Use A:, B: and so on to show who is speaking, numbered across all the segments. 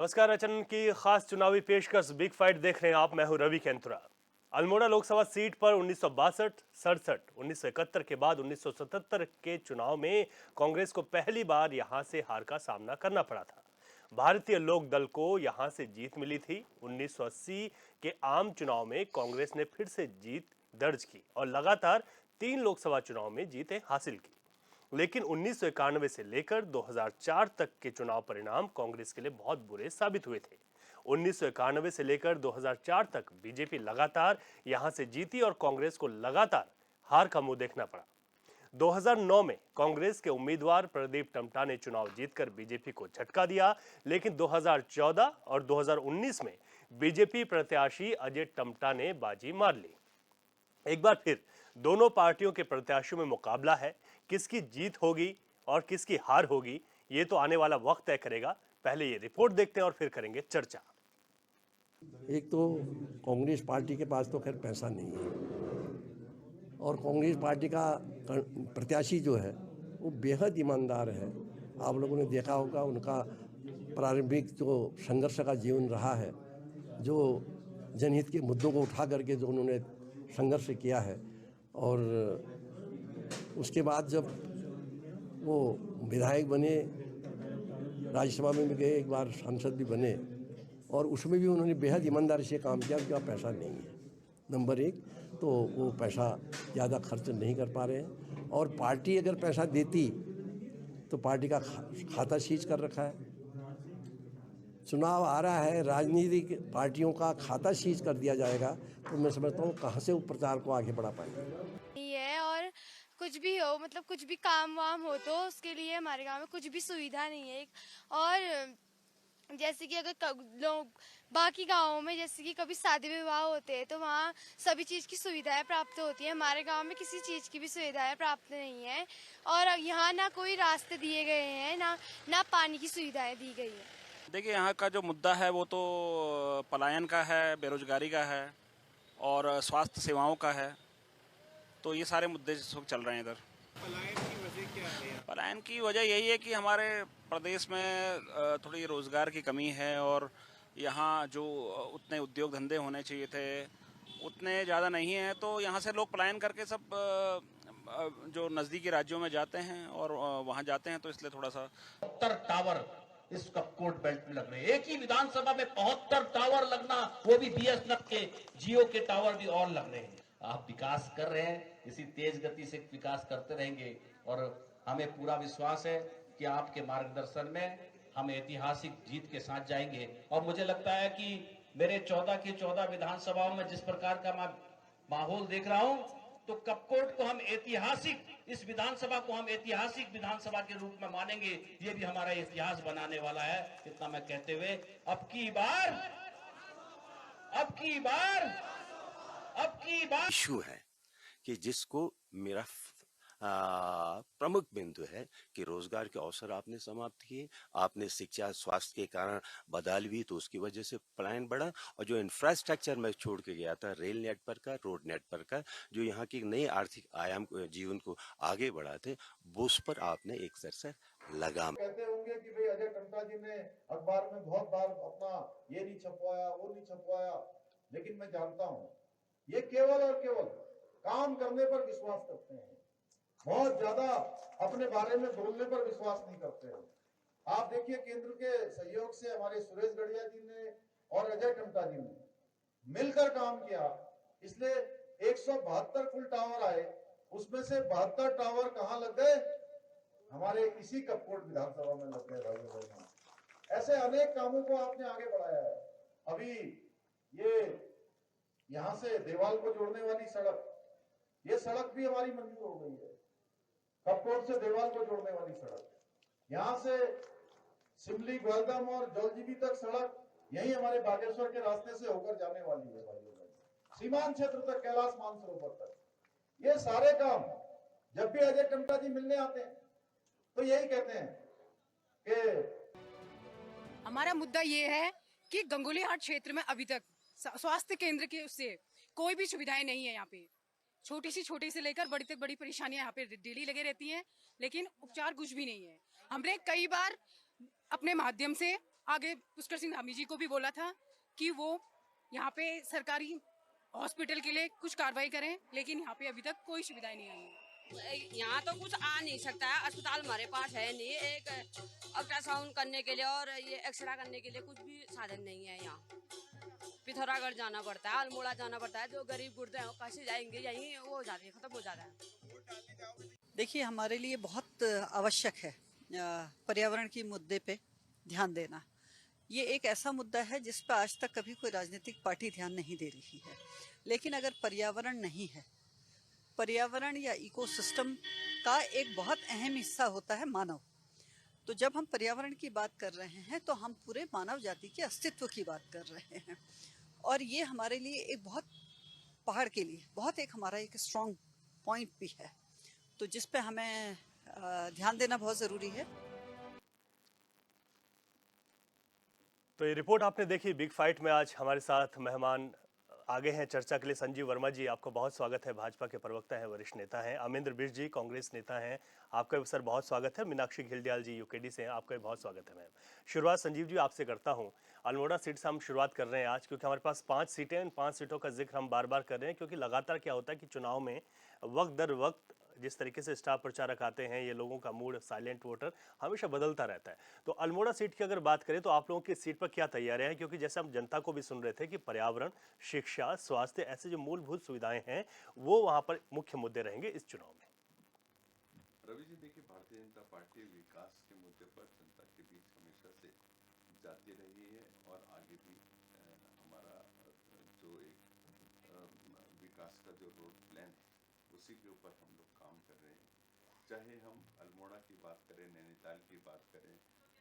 A: नमस्कार। रचन की खास चुनावी पेशकश बिग फाइट देख रहे हैं आप। मैं हूं रवि केंतुरा। अल्मोड़ा लोकसभा सीट पर 1962, 67, 1971 के बाद 1977 के चुनाव में कांग्रेस को पहली बार यहां से हार का सामना करना पड़ा था। भारतीय लोक दल को यहां से जीत मिली थी। 1980 के आम चुनाव में कांग्रेस ने फिर से जीत दर्ज की और लगातार 3 लोकसभा चुनाव में जीतें हासिल की। लेकिन 1991 से लेकर 2004 तक के चुनाव परिणाम कांग्रेस के लिए बहुत बुरे साबित हुए थे। 1991 से लेकर 2004 तक बीजेपी लगातार यहां से जीती और कांग्रेस को लगातार हार का मुंह देखना पड़ा। 2009 में कांग्रेस के उम्मीदवार प्रदीप टम्टा ने चुनाव जीतकर बीजेपी को झटका दिया, लेकिन 2014 और 2019 में बीजेपी प्रत्याशी अजय टम्टा ने बाजी मार ली। एक बार फिर दोनों पार्टियों के प्रत्याशियों में मुकाबला है। किसकी जीत होगी और किसकी हार होगी, ये तो आने वाला वक्त तय करेगा। पहले ये रिपोर्ट देखते हैं और फिर करेंगे चर्चा।
B: एक तो कांग्रेस पार्टी के पास तो खैर पैसा नहीं है और कांग्रेस पार्टी का प्रत्याशी जो है वो बेहद ईमानदार है। आप लोगों ने देखा होगा उनका प्रारंभिक जो संघर्ष का जीवन रहा है, जो जनहित के मुद्दों को उठा करके जो उन्होंने संघर्ष किया है, और उसके बाद जब वो विधायक बने, राज्यसभा में भी गए, एक बार सांसद भी बने, और उसमें भी उन्होंने बेहद ईमानदारी से काम किया। उनके पास पैसा नहीं है, नंबर एक। तो वो पैसा ज़्यादा खर्च नहीं कर पा रहे हैं, और पार्टी अगर पैसा देती तो पार्टी का खाता सीज कर रखा है। चुनाव आ रहा है, राजनीतिक पार्टियों का खाता सीज कर दिया जाएगा तो मैं समझता हूँ कहाँ से वो प्रचार को आगे बढ़ा पाएंगे।
C: नहीं है। और कुछ भी हो, मतलब कुछ भी काम वाम हो तो उसके लिए हमारे गांव में कुछ भी सुविधा नहीं है। और जैसे कि अगर लोग बाकी गांवों में जैसे कि कभी शादी विवाह होते हैं तो वहाँ सभी चीज़ की सुविधाएं प्राप्त होती है। हमारे गांव में किसी चीज़ की भी सुविधाएं प्राप्त नहीं है। और यहाँ ना कोई रास्ते दिए गए हैं, ना पानी की सुविधाएं दी गई है।
D: देखिए, यहाँ का जो मुद्दा है वो तो पलायन का है, बेरोजगारी का है और स्वास्थ्य सेवाओं का है। तो ये सारे मुद्दे इस वक्त चल रहे हैं इधर।
E: पलायन की वजह क्या है?
D: पलायन की वजह यही है कि हमारे प्रदेश में थोड़ी रोजगार की कमी है और यहाँ जो उतने उद्योग धंधे होने चाहिए थे उतने ज़्यादा नहीं हैं। तो यहाँ से लोग पलायन करके सब जो नज़दीकी राज्यों में जाते हैं और वहाँ जाते हैं, तो इसलिए थोड़ा सा
F: 72 टावर इस कपकोट बेल्ट में लग रहे हैं। एक ही विधानसभा में 72 टावर लगना, वो भी बीएसएनएल के, जियो के टावर भी और लग रहे हैं। आप विकास कर रहे हैं, इसी तेज गति से विकास करते रहेंगे और हमें पूरा विश्वास है कि आपके मार्गदर्शन में हम ऐतिहासिक जीत के साथ जाएंगे। और मुझे लगता है कि मेरे 14 की 14 विधानसभाओं में जिस प्रकार का मैं माहौल देख रहा हूं, तो कपकोट को हम ऐतिहासिक, इस विधानसभा को हम ऐतिहासिक विधानसभा के रूप में मानेंगे। ये भी हमारा इतिहास बनाने वाला है। इतना मैं कहते हुए अब की बार
G: इशू है कि जिसको मेरा प्रमुख बिंदु है कि रोजगार के अवसर आपने समाप्त किए, आपने शिक्षा स्वास्थ्य के कारण बदहाली हुई तो उसकी वजह से पलायन बढ़ा, और जो इंफ्रास्ट्रक्चर मैं छोड़ के गया था, रेल नेटवर्क का, रोड नेटवर्क का, जो यहाँ की नई आर्थिक आयाम जीवन को आगे बढ़ाते, उस पर आपने एक सरसर लगाम।
H: कहते होंगे कि भाई अजय टम्टा जी ने अखबार में बहुत बार अपना ये नहीं छपवाया, वो नहीं छपवाया, लेकिन मैं जानता हूं ये केवल और केवल काम करने पर विश्वास करते हैं, बहुत ज्यादा अपने बारे में बोलने पर विश्वास नहीं करते हैं। आप देखिए, केंद्र के सहयोग से हमारे सुरेश गढ़िया जी ने और अजय टम्टा जी ने मिलकर काम किया, इसलिए 172 फुल टावर आए। उसमें से 72 टावर कहां लग गए? हमारे इसी कपकोट विधानसभा में लग गए। ऐसे अनेक कामों को आपने आगे बढ़ाया है। अभी ये यहां से देवाल को जोड़ने वाली सड़क, ये सड़क भी हमारी मंजूर हो गई है। कपकोट से देवाल को जोड़ने वाली सड़क, यहां से सिमली, ग्वालदम और जौलजीबी तक सड़क यही हमारे बागेश्वर के रास्ते से होकर जाने वाली है भाइयों बहनों, सीमांत क्षेत्र तक, कैलाश मानसरोवर तक। ये सारे काम जब भी अजय टम्टा जी मिलने आते हैं तो यही कहते हैं कि
I: हमारा मुद्दा ये है कि गंगोलीहाट क्षेत्र में अभी तक स्वास्थ्य केंद्र के उससे कोई भी सुविधाएं नहीं है। यहाँ पे छोटी से लेकर बड़ी तक बड़ी परेशानियां यहाँ पे डेली लगे रहती हैं, लेकिन उपचार कुछ भी नहीं है। हमने कई बार अपने माध्यम से आगे पुष्कर सिंह धामी जी को भी बोला था कि वो यहाँ पे सरकारी हॉस्पिटल के लिए कुछ कार्रवाई करें, लेकिन यहाँ पे अभी तक कोई सुविधाएं नहीं आई है।
J: यहाँ तो कुछ आ नहीं सकता है, अस्पताल हमारे पास है नहीं, एक अल्ट्रासाउंड करने के लिए और ये एक्सरे करने के लिए कुछ भी साधन नहीं है। यहाँ पिथौरागढ़ जाना पड़ता है, अल्मोड़ा जाना पड़ता है, जो गरीब गुर्दे हैं वो कैसे जाएंगे, यहीं वो हो जाती है, खत्म हो जाता है।
K: देखिए, हमारे लिए बहुत आवश्यक है पर्यावरण की मुद्दे पे ध्यान देना। ये एक ऐसा मुद्दा है जिस पर आज तक कभी कोई राजनीतिक पार्टी ध्यान नहीं दे रही है, लेकिन अगर पर्यावरण नहीं है, पर्यावरण या इकोसिस्टम का एक बहुत अहम हिस्सा होता है मानव। तो जब हम पर्यावरण की बात कर रहे हैं तो हम पूरे मानव जाति के अस्तित्व की बात कर रहे हैं, और ये हमारे लिए एक बहुत पहाड़ के लिए बहुत एक हमारा एक स्ट्रॉन्ग पॉइंट भी है, तो जिस पे हमें ध्यान देना बहुत ज़रूरी है।
A: तो ये रिपोर्ट आपने देखी बिग फाइट में। आज हमारे साथ मेहमान आगे हैं चर्चा के लिए। संजीव वर्मा जी, आपका बहुत स्वागत है, भाजपा के प्रवक्ता हैं, वरिष्ठ नेता हैं। अमरिंदर बिष्ट जी, कांग्रेस नेता हैं, आपका भी सर बहुत स्वागत है। मीनाक्षी घिल्डियाल जी यूकेडी से हैं, आपका भी बहुत स्वागत है मैम। शुरुआत संजीव जी आपसे करता हूं। अल्मोड़ा सीट से हम शुरुआत कर रहे हैं आज, क्योंकि हमारे पास 5 सीटें हैं। इन 5 सीटों का जिक्र हम बार बार कर रहे हैं, क्योंकि लगातार क्या होता है कि चुनाव में वक्त दर वक्त जिस तरीके से स्टार प्रचारक आते हैं, ये लोगों का मूड, साइलेंट वोटर हमेशा बदलता रहता है। तो अल्मोड़ा सीट की अगर बात करें तो आप लोगों की सीट पर क्या तैयारियां हैं? क्योंकि जैसे हम जनता को भी सुन रहे थे कि पर्यावरण, शिक्षा, स्वास्थ्य, ऐसे जो मूलभूत सुविधाएं हैं वो वहां पर मुख्य मुद्दे रहेंगे इस चुनाव में।
L: रवि जी, देखिए, भारतीय जनता पार्टी विकास के मुद्दे पर जनता के बीच हमेशा से जाती रही है, और आगे भी हमारा जो एक विकास का जो रोड प्लान है उसी के ऊपर हम लोग काम कर रहे हैं। चाहे हम अल्मोड़ा की बात करें, नैनीताल की बात करें,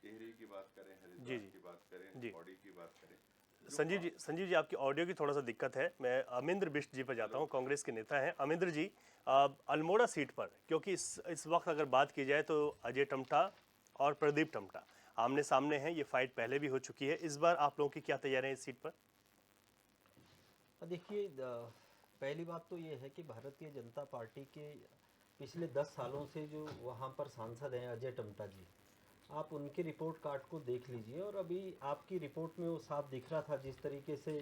L: टिहरी की बात करें, हरिद्वार की बात करें, पौड़ी की बात करें।
A: संजीव जी आपकी ऑडियो की थोड़ा सा दिक्कत है। मैं अमरिंदर बिष्ट जी पर जाता हूं, कांग्रेस के नेता हैं। अमरिंदर जी, अल्मोड़ा सीट पर, क्योंकि इस वक्त अगर बात की जाए तो अजय टम्टा और प्रदीप टम्टा आमने सामने हैं। ये फाइट पहले भी हो चुकी है। इस बार आप लोगों की क्या तैयारियां इस सीट पर?
M: देखिए, पहली बात तो ये है कि भारतीय जनता पार्टी के पिछले 10 सालों से जो वहाँ पर सांसद हैं अजय टम्टा जी, आप उनके रिपोर्ट कार्ड को देख लीजिए, और अभी आपकी रिपोर्ट में वो साफ दिख रहा था जिस तरीके से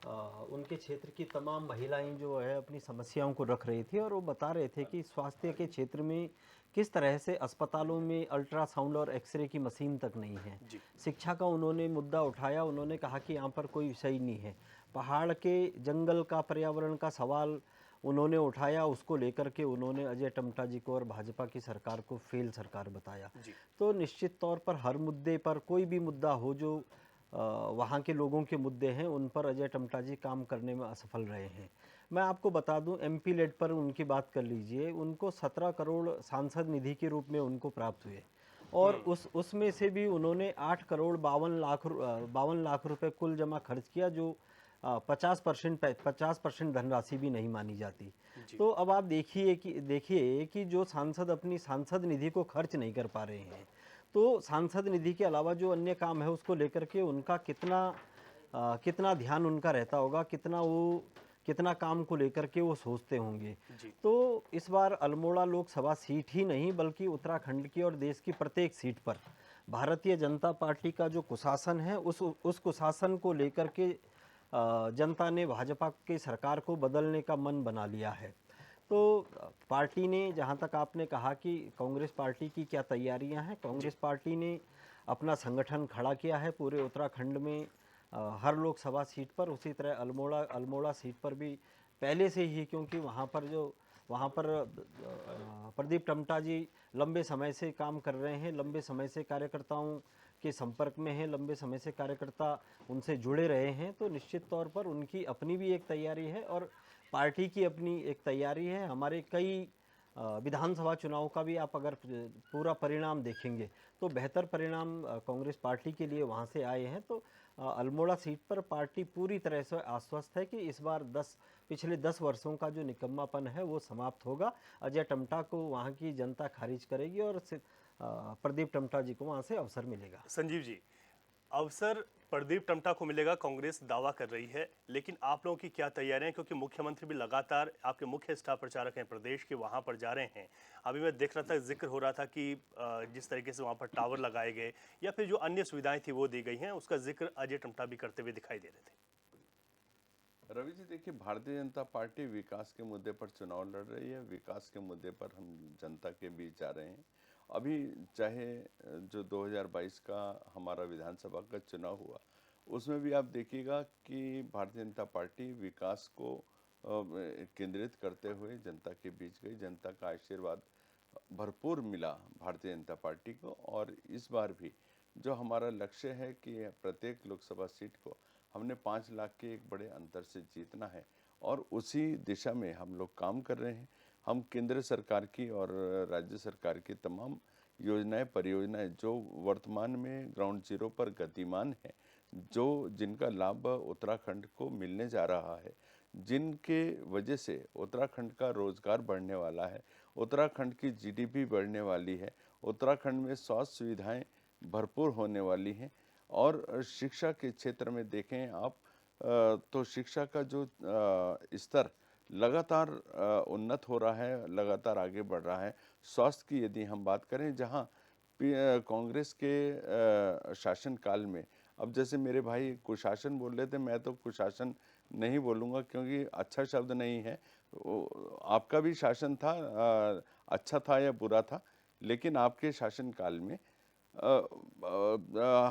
M: उनके क्षेत्र की तमाम महिलाएं जो है अपनी समस्याओं को रख रही थी, और वो बता रहे थे कि स्वास्थ्य के क्षेत्र में किस तरह से अस्पतालों में अल्ट्रासाउंड और एक्सरे की मशीन तक नहीं है। शिक्षा का उन्होंने मुद्दा उठाया, उन्होंने कहा कि यहाँ पर कोई विषय नहीं है। पहाड़ के जंगल का, पर्यावरण का सवाल उन्होंने उठाया, उसको लेकर के उन्होंने अजय टम्टा जी को और भाजपा की सरकार को फेल सरकार बताया। तो निश्चित तौर पर हर मुद्दे पर, कोई भी मुद्दा हो जो वहाँ के लोगों के मुद्दे हैं, उन पर अजय टम्टा जी काम करने में असफल रहे हैं। मैं आपको बता दूं, MP लेड पर उनकी बात कर लीजिए, उनको 17 करोड़ सांसद निधि के रूप में उनको प्राप्त हुए, और उसमें से भी उन्होंने 8 करोड़ 52 लाख रुपए कुल जमा खर्च किया, जो 50% धनराशि भी नहीं मानी जाती। तो अब आप देखिए कि जो सांसद अपनी सांसद निधि को खर्च नहीं कर पा रहे हैं, तो सांसद निधि के अलावा जो अन्य काम है उसको लेकर के उनका कितना ध्यान उनका रहता होगा, कितना काम को लेकर के वो सोचते होंगे। तो इस बार अल्मोड़ा लोकसभा सीट ही नहीं बल्कि उत्तराखंड की और देश की प्रत्येक सीट पर भारतीय जनता पार्टी का जो कुशासन है, उस कुशासन को लेकर के जनता ने भाजपा की सरकार को बदलने का मन बना लिया है। तो पार्टी ने, जहां तक आपने कहा कि कांग्रेस पार्टी की क्या तैयारियां हैं, कांग्रेस पार्टी ने अपना संगठन खड़ा किया है पूरे उत्तराखंड में हर लोकसभा सीट पर। उसी तरह अल्मोड़ा सीट पर भी पहले से ही, क्योंकि वहां पर प्रदीप टम्टा जी लंबे समय से काम कर रहे हैं, लंबे समय से कार्यकर्ताओं के संपर्क में हैं, लंबे समय से कार्यकर्ता उनसे जुड़े रहे हैं। तो निश्चित तौर पर उनकी अपनी भी एक तैयारी है और पार्टी की अपनी एक तैयारी है। हमारे कई विधानसभा चुनाव का भी आप अगर पूरा परिणाम देखेंगे तो बेहतर परिणाम कांग्रेस पार्टी के लिए वहां से आए हैं। तो अल्मोड़ा सीट पर पार्टी पूरी तरह से आश्वस्त है कि इस बार पिछले 10 वर्षों का जो निकम्मापन है वो समाप्त होगा। अजय टम्टा को वहाँ की जनता खारिज करेगी और प्रदीप टम्टा जी को वहाँ से अवसर मिलेगा।
A: संजीव जी, अवसर प्रदीप टमटा को मिलेगा, कांग्रेस दावा कर रही है, लेकिन आप लोगों की क्या तैयारियां हैं? क्योंकि मुख्यमंत्री भी लगातार, आपके मुख्य स्टार प्रचारक हैं प्रदेश के, वहां पर जा रहे हैं। अभी मैं देख रहा था, जिक्र हो रहा था कि जिस तरीके से वहां पर टावर लगाए गए या फिर जो अन्य सुविधाएं थी वो दी गई हैं, उसका जिक्र अजय टमटा भी करते हुए दिखाई दे रहे थे।
L: रवि जी देखिए, भारतीय जनता पार्टी विकास के मुद्दे पर चुनाव लड़ रही है। विकास के मुद्दे पर हम जनता के बीच जा रहे हैं। अभी चाहे जो 2022 का हमारा विधानसभा का चुनाव हुआ, उसमें भी आप देखिएगा कि भारतीय जनता पार्टी विकास को केंद्रित करते हुए जनता के बीच गई। जनता का आशीर्वाद भरपूर मिला भारतीय जनता पार्टी को, और इस बार भी जो हमारा लक्ष्य है कि प्रत्येक लोकसभा सीट को हमने 5 लाख के एक बड़े अंतर से जीतना है, और उसी दिशा में हम लोग काम कर रहे हैं। हम केंद्र सरकार की और राज्य सरकार की तमाम योजनाएं, परियोजनाएं जो वर्तमान में ग्राउंड जीरो पर गतिमान है, जो जिनका लाभ उत्तराखंड को मिलने जा रहा है, जिनके वजह से उत्तराखंड का रोजगार बढ़ने वाला है, उत्तराखंड की जीडीपी बढ़ने वाली है, उत्तराखंड में स्वास्थ्य सुविधाएं भरपूर होने वाली हैं। और शिक्षा के क्षेत्र में देखें आप तो शिक्षा का जो स्तर लगातार उन्नत हो रहा है, लगातार आगे बढ़ रहा है। स्वास्थ्य की यदि हम बात करें, जहां कांग्रेस के शासनकाल में, अब जैसे मेरे भाई कुशासन बोल रहे थे, मैं तो कुशासन नहीं बोलूँगा क्योंकि अच्छा शब्द नहीं है। आपका भी शासन था, अच्छा था या बुरा था, लेकिन आपके शासनकाल में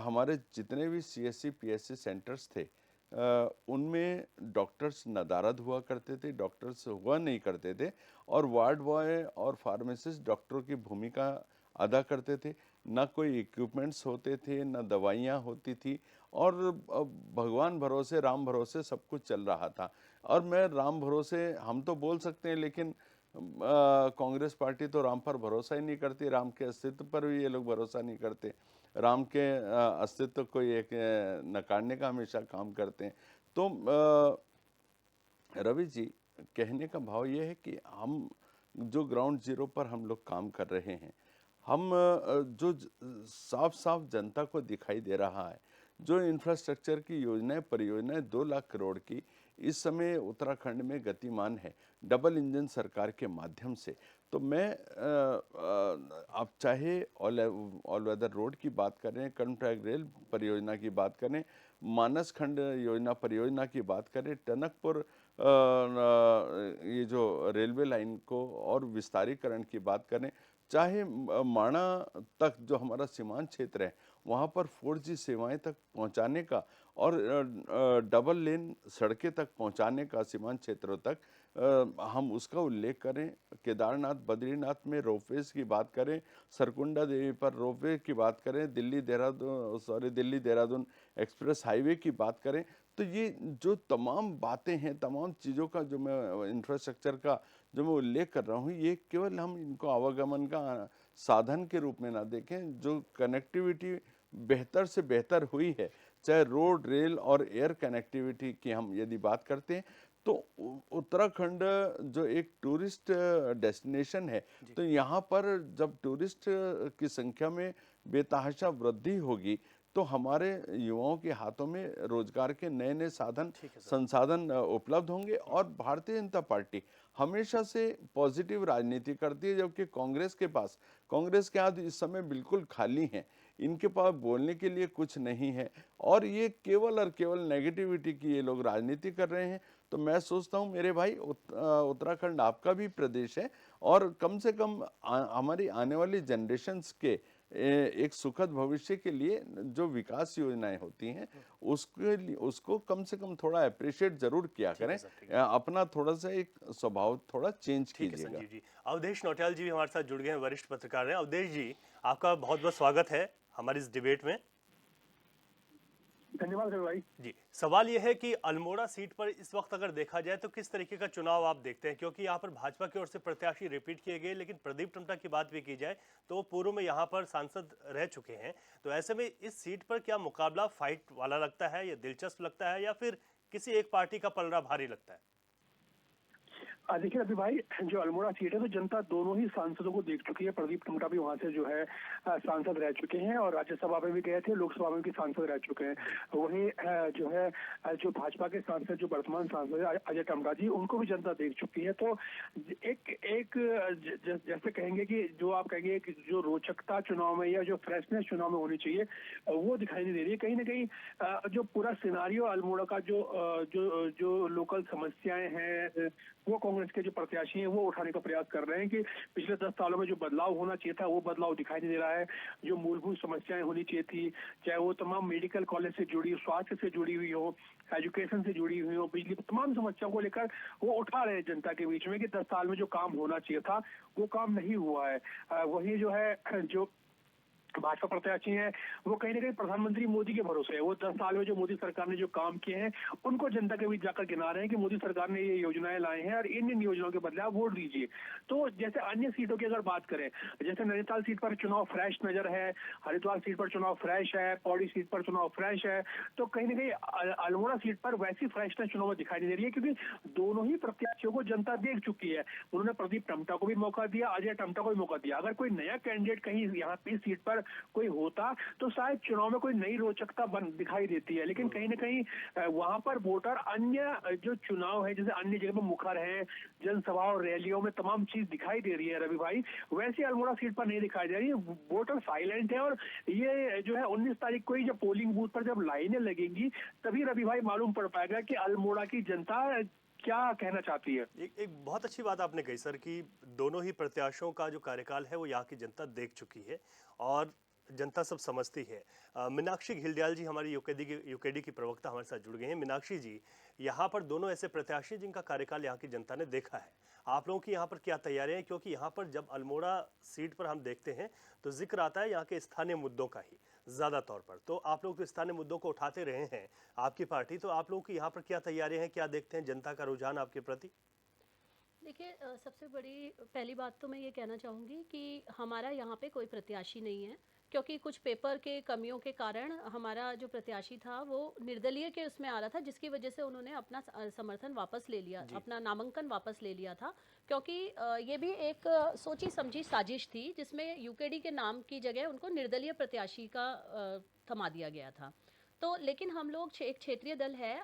L: हमारे जितने भी सीएससी पीएससी सेंटर्स थे, उनमें डॉक्टर्स नदारद हुआ करते थे, डॉक्टर्स हुआ नहीं करते थे, और वार्ड बॉय और फार्मासिस्ट डॉक्टरों की भूमिका अदा करते थे। ना कोई इक्विपमेंट्स होते थे, ना दवाइयाँ होती थी, और भगवान भरोसे, राम भरोसे सब कुछ चल रहा था। और मैं राम भरोसे हम तो बोल सकते हैं, लेकिन कांग्रेस पार्टी तो राम पर भरोसा ही नहीं करती, राम के अस्तित्व पर भी ये लोग भरोसा नहीं करते, राम के अस्तित्व को एक नकारने का हमेशा काम करते हैं। तो रवि जी, कहने का भाव ये है कि हम जो ग्राउंड जीरो पर हम लोग काम कर रहे हैं, हम जो साफ साफ जनता को दिखाई दे रहा है, जो इंफ्रास्ट्रक्चर की योजनाएं, परियोजनाएं 2 लाख करोड़ की इस समय उत्तराखंड में गतिमान है, डबल इंजन सरकार के माध्यम से। तो मैं आप चाहे ऑल वेदर रोड की बात करें, कर्णप्रयाग रेल परियोजना की बात करें, मानस खंड योजना परियोजना की बात करें, टनकपुर ये जो रेलवे लाइन को और विस्तारीकरण की बात करें, चाहे माणा तक जो हमारा सीमांत क्षेत्र है, वहाँ पर 4G सेवाएं तक पहुँचाने का, और डबल लेन सड़कें तक पहुँचाने का सीमांत क्षेत्रों तक, हम उसका उल्लेख करें। केदारनाथ बद्रीनाथ में रोपवेज की बात करें, सरकुंडा देवी पर रोपवे की बात करें, दिल्ली देहरादून एक्सप्रेस हाईवे की बात करें, तो ये जो तमाम बातें हैं, तमाम चीज़ों का जो मैं इंफ्रास्ट्रक्चर का जो मैं उल्लेख कर रहा हूँ, ये केवल हम इनको आवागमन का साधन के रूप में ना देखें। जो कनेक्टिविटी बेहतर से बेहतर हुई है, चाहे रोड, रेल और एयर कनेक्टिविटी की हम यदि बात करते हैं, तो उत्तराखंड जो एक टूरिस्ट डेस्टिनेशन है, तो यहाँ पर जब टूरिस्ट की संख्या में बेतहाशा वृद्धि होगी, तो हमारे युवाओं के हाथों में रोजगार के नए नए संसाधन उपलब्ध होंगे। और भारतीय जनता पार्टी हमेशा से पॉजिटिव राजनीति करती है, जबकि कांग्रेस के हाथ इस समय बिल्कुल खाली हैं, इनके पास बोलने के लिए कुछ नहीं है, और ये केवल और केवल नेगेटिविटी की ये लोग राजनीति कर रहे हैं। तो मैं सोचता हूँ मेरे भाई, उत्तराखंड आपका भी प्रदेश है, और कम से कम हमारी आने वाली जनरेशन्स के एक सुखद भविष्य के लिए जो विकास योजनाएं होती हैं, उसको कम से कम थोड़ा अप्रिशिएट जरूर किया करें, अपना थोड़ा सा एक स्वभाव थोड़ा चेंज कीजिएगा।
A: जी, अवधेश नौटियाल जी भी हमारे साथ जुड़ गए हैं, वरिष्ठ पत्रकार हैं। अवधेश जी, आपका बहुत बहुत स्वागत है हमारी इस डिबेट में।
N: धन्यवाद भाई।
A: जी, सवाल यह है कि अल्मोड़ा सीट पर इस वक्त अगर देखा जाए तो किस तरीके का चुनाव आप देखते हैं? क्योंकि यहाँ पर भाजपा की ओर से प्रत्याशी रिपीट किए गए, लेकिन प्रदीप टमटा की बात भी की जाए तो वो पूर्व में यहाँ पर सांसद रह चुके हैं। तो ऐसे में इस सीट पर क्या मुकाबला फाइट वाला लगता है, या दिलचस्प लगता है, या फिर किसी एक पार्टी का पलड़ा भारी लगता है?
N: देखिए अभी भाई, जो अल्मोड़ा सीट है तो जनता दोनों ही सांसदों को देख चुकी है। प्रदीप टमटा भी वहां से जो है सांसद रह चुके हैं और राज्यसभा में भी गए थे, लोकसभा में भी सांसद रह चुके हैं। वहीं जो है जो भाजपा के सांसद, जो वर्तमान सांसद है अजय टमटा जी, उनको भी जनता देख चुकी है। तो एक जैसे कहेंगे कि जो आप कहेंगे कि जो रोचकता चुनाव में या जो फ्रेशनेस चुनाव में होनी चाहिए वो दिखाई नहीं दे रही है। कहीं ना कहीं जो पूरा सिनारियो अल्मोड़ा का जो लोकल समस्याएं हैं वो कांग्रेस के जो प्रत्याशी हैं वो उठाने का प्रयास कर रहे हैं कि पिछले 10 सालों में जो बदलाव होना चाहिए था वो बदलाव दिखाई नहीं दे रहा है। जो मूलभूत समस्याएं होनी चाहिए थी, चाहे वो तमाम मेडिकल कॉलेज से जुड़ी, स्वास्थ्य से जुड़ी हुई हो, एजुकेशन से जुड़ी हुई हो, बिजली, तमाम समस्याओं को लेकर वो उठा रहे हैं जनता के बीच में कि 10 साल में जो काम होना चाहिए था वो काम नहीं हुआ है। वही जो है जो भाजपा प्रत्याशी हैं वो कहीं ना कहीं प्रधानमंत्री मोदी के भरोसे है। वो 10 साल में जो मोदी सरकार ने जो काम किए हैं उनको जनता के बीच जाकर गिना रहे हैं कि मोदी सरकार ने ये योजनाएं लाई हैं और इन योजनाओं के बदले आप वोट दीजिए। तो जैसे अन्य सीटों की अगर बात करें, जैसे नैनीताल सीट पर चुनाव फ्रेश नजर है, हरिद्वार सीट पर चुनाव फ्रेश है, पौड़ी सीट पर चुनाव फ्रेश है, तो कहीं ना कहीं अल्मोड़ा सीट पर वैसी फ्रेशनेस चुनाव में दिखाई नहीं दे रही है क्योंकि दोनों ही प्रत्याशियों को जनता देख चुकी है। उन्होंने प्रदीप टमटा को भी मौका दिया, अजय टमटा को भी मौका दिया। अगर कोई नया कैंडिडेट कहीं यहाँ पे सीट पर कोई होता तो शायद चुनाव में कोई नई रोचकता दिखाई देती है, लेकिन कहीं ना कहीं वहां पर वोटर अन्य जो चुनाव है, जैसे अन्य जगह पर मुखर है, जनसभा और रैलियों में तमाम चीज दिखाई दे रही है रवि भाई, वैसे अल्मोड़ा सीट पर नहीं दिखाई दे रही है। वोटर साइलेंट है और ये जो है 19 तारीख को ही जब पोलिंग बूथ पर जब लाइनें लगेंगी तभी रवि भाई मालूम पड़ पाएगा कि अल्मोड़ा की जनता क्या कहना चाहती है।
A: एक बहुत अच्छी बात आपने कही सर कि दोनों ही प्रत्याशियों का जो कार्यकाल है वो यहाँ की जनता देख चुकी है और जनता सब समझती है। मीनाक्षी घिल्डियाल जी हमारी यूकेडी की प्रवक्ता हमारे साथ जुड़ गए हैं। मीनाक्षी जी, यहाँ पर दोनों ऐसे प्रत्याशी जिनका कार्यकाल यहाँ की जनता ने देखा है, आप लोगों की यहाँ पर क्या तैयारियां हैं? क्योंकि यहाँ पर जब अल्मोड़ा सीट पर हम देखते हैं तो जिक्र आता है यहाँ के स्थानीय मुद्दों का ही ज़्यादा तौर पर। तो आप लोग तो स्थानीय मुद्दों को उठाते रहे हैं आपकी पार्टी, तो आप लोगों की यहाँ पर क्या तैयारियां हैं, क्या देखते हैं जनता का रुझान आपके प्रति?
O: देखिए, सबसे बड़ी पहली बात तो मैं ये कहना चाहूँगी कि हमारा यहाँ पे कोई प्रत्याशी नहीं है, क्योंकि कुछ पेपर के कमियों के कारण हमारा जो प्रत्याशी था वो निर्दलीय के उसमें आ रहा था, जिसकी वजह से उन्होंने अपना समर्थन वापस ले लिया, अपना नामांकन वापस ले लिया था। क्योंकि ये भी एक सोची समझी साजिश थी जिसमें यूकेडी के नाम की जगह उनको निर्दलीय प्रत्याशी का थमा दिया गया था। तो लेकिन हम लोग एक क्षेत्रीय दल है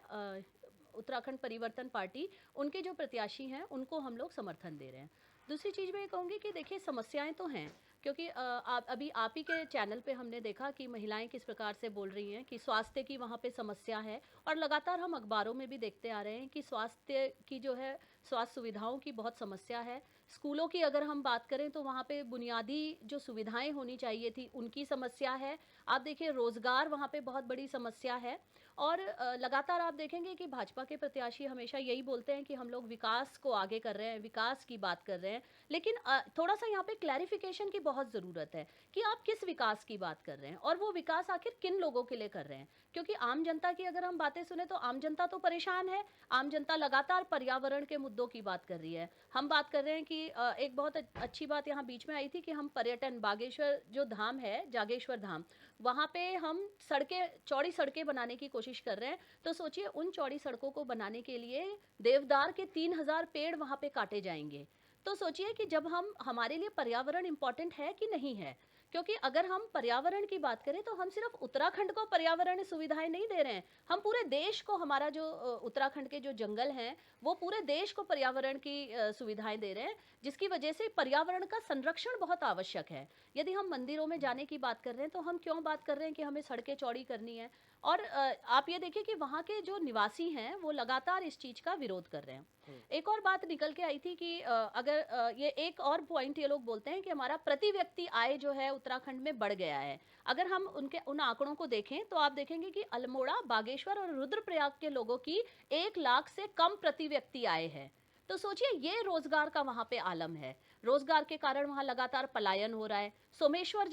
O: उत्तराखंड परिवर्तन पार्टी, उनके जो प्रत्याशी हैं उनको हम लोग समर्थन दे रहे हैं। दूसरी चीज़ मैं ये कहूँगी कि देखिए समस्याएं तो हैं, क्योंकि अभी आप ही के चैनल पे हमने देखा कि महिलाएं किस प्रकार से बोल रही हैं कि स्वास्थ्य की वहाँ पे समस्या है, और लगातार हम अखबारों में भी देखते आ रहे हैं कि स्वास्थ्य की जो है स्वास्थ्य सुविधाओं की बहुत समस्या है। स्कूलों की अगर हम बात करें तो वहाँ पे बुनियादी जो सुविधाएं होनी चाहिए थी उनकी समस्या है। आप देखिए रोज़गार वहाँ पे बहुत बड़ी समस्या है। और लगातार आप देखेंगे कि भाजपा के प्रत्याशी हमेशा यही बोलते हैं कि हम लोग विकास को आगे कर रहे हैं, विकास की बात कर रहे हैं, लेकिन थोड़ा सा यहाँ पे क्लैरिफिकेशन की बहुत ज़रूरत है कि आप किस विकास की बात कर रहे हैं और वो विकास आखिर किन लोगों के लिए कर रहे हैं। क्योंकि आम जनता की अगर हम बातें सुने तो आम जनता तो परेशान है। आम जनता लगातार पर्यावरण के मुद्दों की बात कर रही है। हम बात कर रहे हैं कि एक बहुत अच्छी बात यहाँ बीच में आई थी कि हम पर्यटन, बागेश्वर जो धाम है, जागेश्वर धाम, वहाँ पे हम सड़कें, चौड़ी सड़कें बनाने की कोशिश कर रहे हैं। तो सोचिए उन चौड़ी सड़कों को बनाने के लिए देवदार के 3000 पेड़ वहाँ पे काटे जाएंगे। तो सोचिए कि जब हमारे लिए पर्यावरण इम्पोर्टेंट है कि नहीं है। क्योंकि अगर हम पर्यावरण की बात करें तो हम सिर्फ उत्तराखंड को पर्यावरण सुविधाएं नहीं दे रहे हैं, हम पूरे देश को, हमारा जो उत्तराखंड के जो जंगल हैं वो पूरे देश को पर्यावरण की सुविधाएं दे रहे हैं, जिसकी वजह से पर्यावरण का संरक्षण बहुत आवश्यक है। यदि हम मंदिरों में जाने की बात कर रहे हैं तो हम क्यों बात कर रहे हैं कि हमें सड़कें चौड़ी करनी है। और आप ये देखिए कि वहाँ के जो निवासी हैं वो लगातार इस चीज़ का विरोध कर रहे हैं। एक और बात निकल के आई थी कि अगर ये एक और पॉइंट ये लोग बोलते हैं कि हमारा प्रति व्यक्ति आय जो है उत्तराखंड में बढ़ गया है। अगर हम उन आंकड़ों को देखें तो आप देखेंगे कि अल्मोड़ा, बागेश्वर और रुद्रप्रयाग के लोगों की 1 लाख से कम प्रति व्यक्ति आय है। तो सोचिए ये रोजगार का वहाँ पे आलम है। रोजगार के कारण वहाँ लगातार पलायन हो रहा है। सोमेश्वर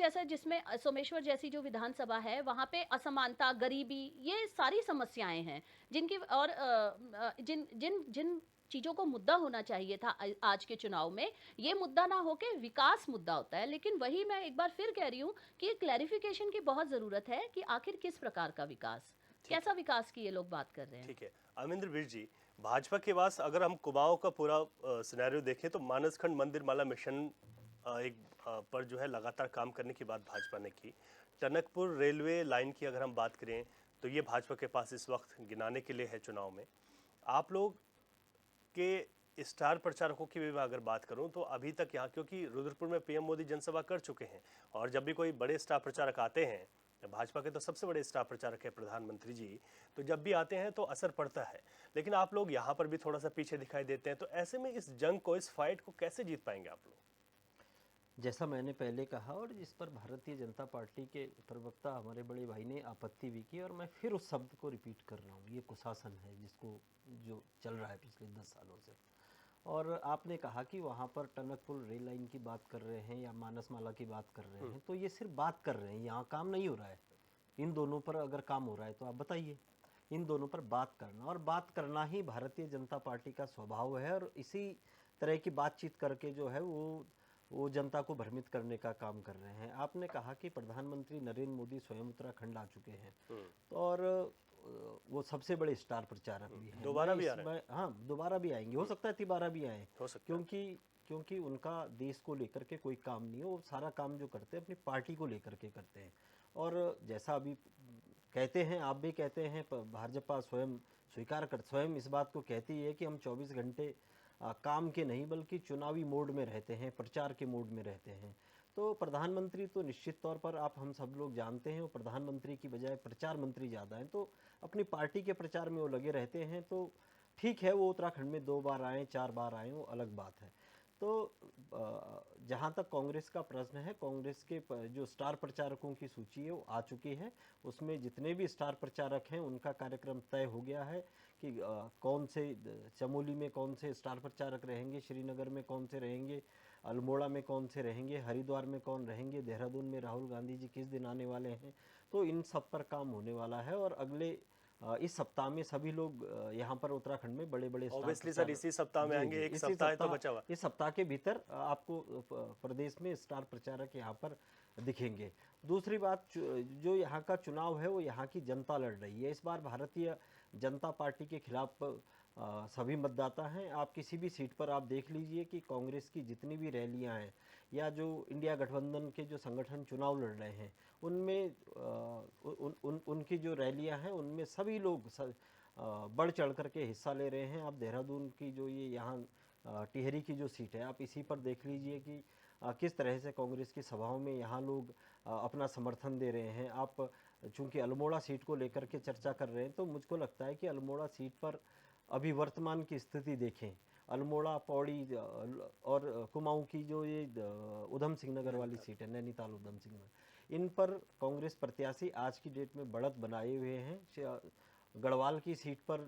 O: जैसी जो विधानसभा है वहाँ पे असमानता, गरीबी, ये सारी समस्याएं हैं जिनकी और जिन चीज़ों को मुद्दा होना चाहिए था आज के चुनाव में, ये मुद्दा ना होके विकास मुद्दा होता है। लेकिन वही मैं एक बार फिर कह रही हूँ कि क्लैरिफिकेशन की बहुत ज़रूरत है कि आखिर किस प्रकार का विकास। कैसा विकास की ये लोग बात कर रहे हैं?
A: ठीक है, अमरिंदर वीर जी, भाजपा के पास अगर हम कुमाऊं का पूरा सिनेरियो देखें तो मानसखंड मंदिर माला मिशन पर जो है लगातार काम करने की बात भाजपा ने की। टनकपुर रेलवे लाइन की अगर हम बात करें तो ये भाजपा के पास इस वक्त गिनाने के लिए है चुनाव में। आप लोग के स्टार प्रचारकों की भी मैं अगर बात करूं तो अभी तक यहाँ, क्योंकि रुद्रपुर में पीएम मोदी जनसभा कर चुके हैं और जब भी कोई बड़े स्टार प्रचारक आते हैं, भाजपा के तो सबसे बड़े स्टार प्रचारक है प्रधानमंत्री जी, तो जब भी आते हैं तो असर पड़ता है, लेकिन आप लोग यहाँ पर भी थोड़ा सा पीछे दिखाई देते हैं। तो ऐसे में इस जंग को, इस फाइट को कैसे जीत पाएंगे आप लोग?
M: जैसा मैंने पहले कहा और जिस पर भारतीय जनता पार्टी के प्रवक्ता हमारे बड़े भाई ने आपत्ति भी की, और मैं फिर उस शब्द को रिपीट कर रहा हूँ, ये कुशासन है जिसको जो चल रहा है पिछले 10 सालों से। और आपने कहा कि वहाँ पर टनकपुर रेल लाइन की बात कर रहे हैं या मानसमाला की बात कर रहे हैं, तो ये सिर्फ बात कर रहे हैं, यहाँ काम नहीं हो रहा है। इन दोनों पर अगर काम हो रहा है तो आप बताइए। इन दोनों पर बात करना, और बात करना ही भारतीय जनता पार्टी का स्वभाव है, और इसी तरह की बातचीत करके जो है वो जनता को भ्रमित करने का काम कर रहे हैं। आपने कहा कि प्रधानमंत्री नरेंद्र मोदी स्वयं उत्तराखंड आ चुके हैं, तो और वो सबसे बड़े स्टार प्रचारक भी हैं।
A: दोबारा भी आ रहे हैं?
M: हाँ, दोबारा भी आएंगे, हो सकता है तिबारा भी आए,
A: हो सकता है।
M: क्योंकि उनका देश को लेकर के कोई काम नहीं है, वो सारा काम जो करते हैं अपनी पार्टी को लेकर के करते हैं। और जैसा अभी कहते हैं, आप भी कहते हैं, भाजपा स्वयं स्वयं इस बात को कहती है कि हम 24 घंटे काम के नहीं बल्कि चुनावी मोड में रहते हैं, प्रचार के मोड में रहते हैं। तो प्रधानमंत्री तो निश्चित तौर पर आप हम सब लोग जानते हैं, वो प्रधानमंत्री की बजाय प्रचार मंत्री ज़्यादा हैं, तो अपनी पार्टी के प्रचार में वो लगे रहते हैं। तो ठीक है, वो उत्तराखंड में 2 बार आए, 4 बार आए, वो अलग बात है। तो जहाँ तक कांग्रेस का प्रश्न है, कांग्रेस के जो स्टार प्रचारकों की सूची है वो आ चुकी है। उसमें जितने भी स्टार प्रचारक हैं उनका कार्यक्रम तय हो गया है कि कौन से चमोली में कौन से स्टार प्रचारक रहेंगे, श्रीनगर में कौन से रहेंगे, अल्मोड़ा में कौन से रहेंगे, हरिद्वार में कौन रहेंगे, देहरादून में राहुल गांधी जी किस दिन आने वाले हैं। तो इन सब पर काम होने वाला है, और अगले इस सप्ताह में सभी लोग यहाँ पर उत्तराखंड में बड़े बड़े
A: ऑब्वियसली सर इसी सप्ताह में आएंगे, एक सप्ताह है तो बचा हुआ।
M: इस सप्ताह के भीतर आपको प्रदेश में स्टार प्रचारक यहाँ पर दिखेंगे। दूसरी बात, जो यहाँ का चुनाव है वो यहाँ की जनता लड़ रही है। इस बार भारतीय जनता पार्टी के खिलाफ सभी मतदाता हैं। आप किसी भी सीट पर आप देख लीजिए कि कांग्रेस की जितनी भी रैलियां हैं या जो इंडिया गठबंधन के जो संगठन चुनाव लड़ रहे हैं उनमें उनकी जो रैलियां हैं उनमें सभी लोग बढ़ चढ़ करके हिस्सा ले रहे हैं। आप देहरादून की जो ये यहाँ टिहरी की जो सीट है, आप इसी पर देख लीजिए कि किस तरह से कांग्रेस की सभाओं में यहाँ लोग अपना समर्थन दे रहे हैं। आप चूंकि अल्मोड़ा सीट को लेकर के चर्चा कर रहे हैं, तो मुझको लगता है कि अल्मोड़ा सीट पर अभी वर्तमान की स्थिति देखें, अल्मोड़ा, पौड़ी और कुमाऊं की जो ये उधम सिंह नगर वाली सीट है, नैनीताल उधम सिंह नगर, इन पर कांग्रेस प्रत्याशी आज की डेट में बढ़त बनाए हुए हैं। गढ़वाल की सीट पर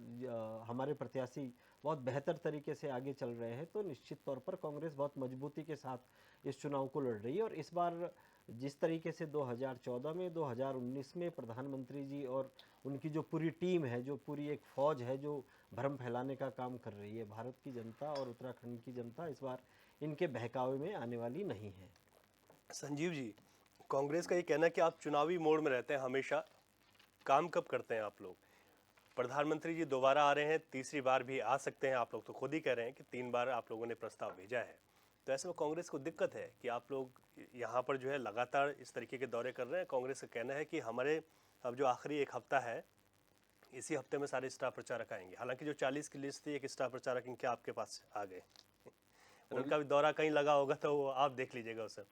M: हमारे प्रत्याशी बहुत बेहतर तरीके से आगे चल रहे हैं। तो निश्चित तौर पर कांग्रेस बहुत मजबूती के साथ इस चुनाव को लड़ रही है। और इस बार जिस तरीके से 2014 में, 2019 में प्रधानमंत्री जी और उनकी जो पूरी टीम है, जो पूरी एक फौज है जो भ्रम फैलाने का काम कर रही है, भारत की जनता और उत्तराखंड की जनता इस बार इनके बहकावे में आने वाली नहीं है।
A: संजीव जी, कांग्रेस का ये कहना है कि आप चुनावी मोड में रहते हैं हमेशा, काम कब करते हैं आप लोग? प्रधानमंत्री जी दोबारा आ रहे हैं, तीसरी बार भी आ सकते हैं, आप लोग तो खुद ही कह रहे हैं कि 3 बार आप लोगों ने प्रस्ताव भेजा है। तो ऐसे में कांग्रेस को दिक्कत है कि आप लोग यहाँ पर जो है लगातार इस तरीके के दौरे कर रहे हैं। कांग्रेस का कहना है कि हमारे अब जो आखिरी एक हफ्ता है, इसी हफ्ते में सारे स्टार प्रचारक आएंगे। हालांकि जो 40 की लिस्ट थी, एक स्टार प्रचारक इनके आपके पास आ गए। उनका भी दौरा कहीं लगा होगा तो वो आप देख लीजिएगा उसे।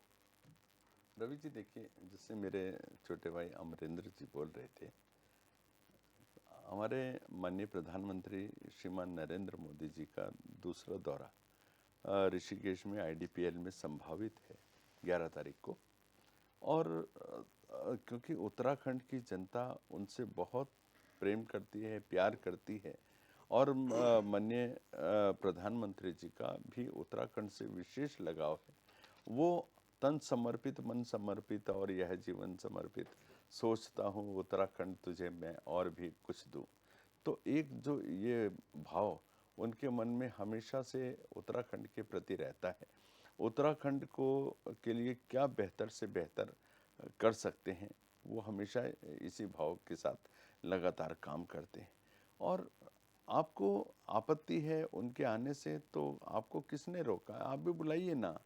L: रवि जी देखिए, जिससे मेरे छोटे भाई अमरिंदर जी बोल रहे थे, हमारे माननीय प्रधानमंत्री श्रीमान नरेंद्र मोदी जी का दूसरा दौरा ऋषिकेश में IDPL में संभावित है 11 तारीख को। और क्योंकि उत्तराखंड की जनता उनसे बहुत प्रेम करती है, प्यार करती है, और माननीय प्रधानमंत्री जी का भी उत्तराखंड से विशेष लगाव है। वो तन समर्पित, मन समर्पित और यह जीवन समर्पित, सोचता हूँ उत्तराखंड तुझे मैं और भी कुछ दूँ। तो एक जो ये भाव उनके मन में हमेशा से उत्तराखंड के प्रति रहता है। उत्तराखंड को के लिए क्या बेहतर से बेहतर कर सकते हैं, वो हमेशा इसी भाव के साथ लगातार काम करते हैं। और आपको आपत्ति है उनके आने से, तो आपको किसने रोका? आप भी बुलाइए ना,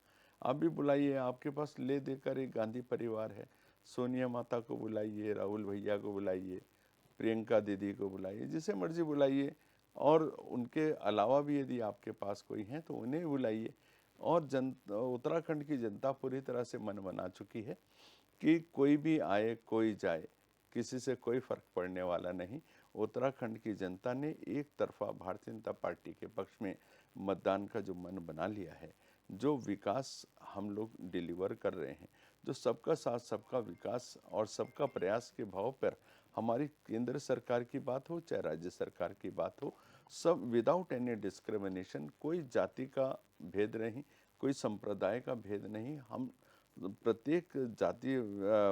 L: आप भी बुलाइए। आपके पास ले देकर एक गांधी परिवार है, सोनिया माता को बुलाइए, राहुल भैया को बुलाइए, प्रियंका दीदी को बुलाइए, जिसे मर्जी बुलाइए। और उनके अलावा भी यदि आपके पास कोई है तो उन्हें बुलाइए। और उत्तराखंड की जनता पूरी तरह से मन बना चुकी है कि कोई भी आए कोई जाए, किसी से कोई फर्क पड़ने वाला नहीं। उत्तराखंड की जनता ने एक तरफा भारतीय जनता पार्टी के पक्ष में मतदान का जो मन बना लिया है, जो विकास हम लोग डिलीवर कर रहे हैं, जो सबका साथ सबका विकास और सबका प्रयास के भाव पर हमारी केंद्र सरकार की बात हो चाहे राज्य सरकार की बात हो, सब विदाउट एनी डिस्क्रिमिनेशन, कोई जाति का भेद नहीं, कोई संप्रदाय का भेद नहीं, हम प्रत्येक जाति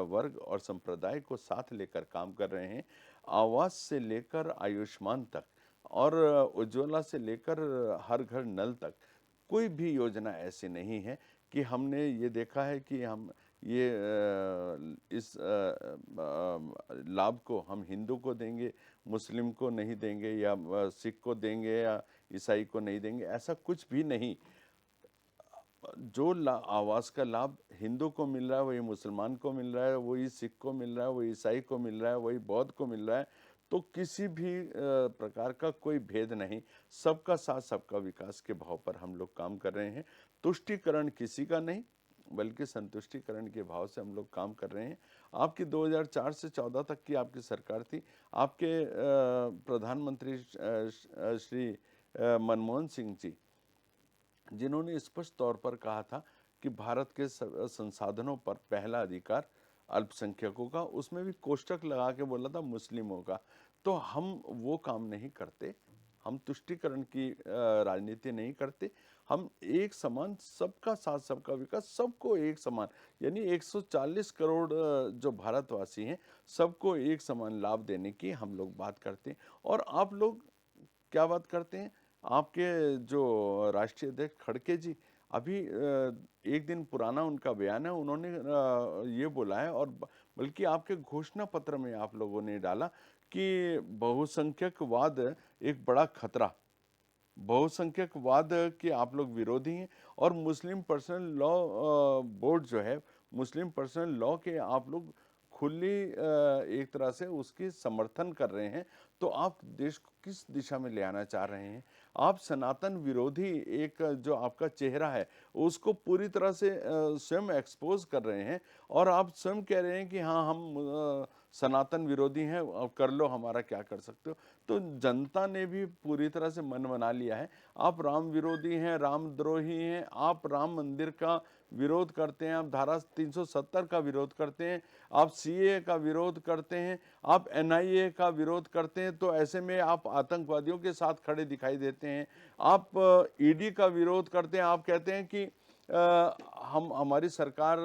L: वर्ग और संप्रदाय को साथ लेकर काम कर रहे हैं। आवास से लेकर आयुष्मान तक और उज्ज्वला से लेकर हर घर नल तक, कोई भी योजना ऐसी नहीं है कि हमने ये देखा है कि हम ये इस लाभ को हम हिंदू को देंगे, मुस्लिम को नहीं देंगे, या सिख को देंगे या ईसाई को नहीं देंगे, ऐसा कुछ भी नहीं। जो आवास का लाभ हिंदू को मिल रहा है वही मुसलमान को मिल रहा है, वही सिख को मिल रहा है, वही ईसाई को मिल रहा है, वही बौद्ध को मिल रहा है। तो किसी भी प्रकार का कोई भेद नहीं, सबका साथ सबका विकास के भाव पर हम लोग काम कर रहे हैं। तुष्टिकरण किसी का नहीं, बल्कि संतुष्टिकरण के भाव से हम लोग काम कर रहे हैं। आपकी 2004 से 14 तक की आपकी सरकार थी, आपके प्रधानमंत्री श्री मनमोहन सिंह जी, जिन्होंने स्पष्ट तौर पर कहा था कि भारत के संसाधनों पर पहला अधिकार अल्पसंख्यकों का, उसमें भी कोष्टक लगा के बोला था मुस्लिमों का। तो हम वो काम नहीं करते, हम तुष्टिकरण की राजनीति नहीं करते, हम एक समान, सबका साथ सबका विकास, सबको एक समान, यानी 140 करोड़ जो भारतवासी हैं सबको एक समान लाभ देने की हम लोग बात करते हैं। और आप लोग क्या बात करते हैं? आपके जो राष्ट्रीय अध्यक्ष खड़गे जी, अभी एक दिन पुराना उनका बयान है, उन्होंने ये बोला है, और बल्कि आपके घोषणा पत्र में आप लोगों ने डाला कि बहुसंख्यकवाद एक बड़ा खतरा, बहुसंख्यकवाद के आप लोग विरोधी हैं, और मुस्लिम पर्सनल लॉ बोर्ड जो है, मुस्लिम पर्सनल लॉ के आप लोग खुली एक तरह से उसकी समर्थन कर रहे हैं। तो आप देश को किस दिशा में ले आना चाह रहे हैं? आप सनातन विरोधी एक जो आपका चेहरा है उसको पूरी तरह से स्वयं एक्सपोज कर रहे हैं, और आप स्वयं कह रहे हैं कि हाँ हम सनातन विरोधी हैं, अब कर लो, हमारा क्या कर सकते हो। तो जनता ने भी पूरी तरह से मन बना लिया है। आप राम विरोधी हैं, रामद्रोही हैं, आप राम मंदिर का विरोध करते हैं, आप धारा 370 का विरोध करते हैं, आप सीए का विरोध करते हैं, आप एनआईए का विरोध करते हैं। तो ऐसे में आप आतंकवादियों के साथ खड़े दिखाई देते हैं। आप ईडी का विरोध करते हैं, आप कहते हैं कि हमारी सरकार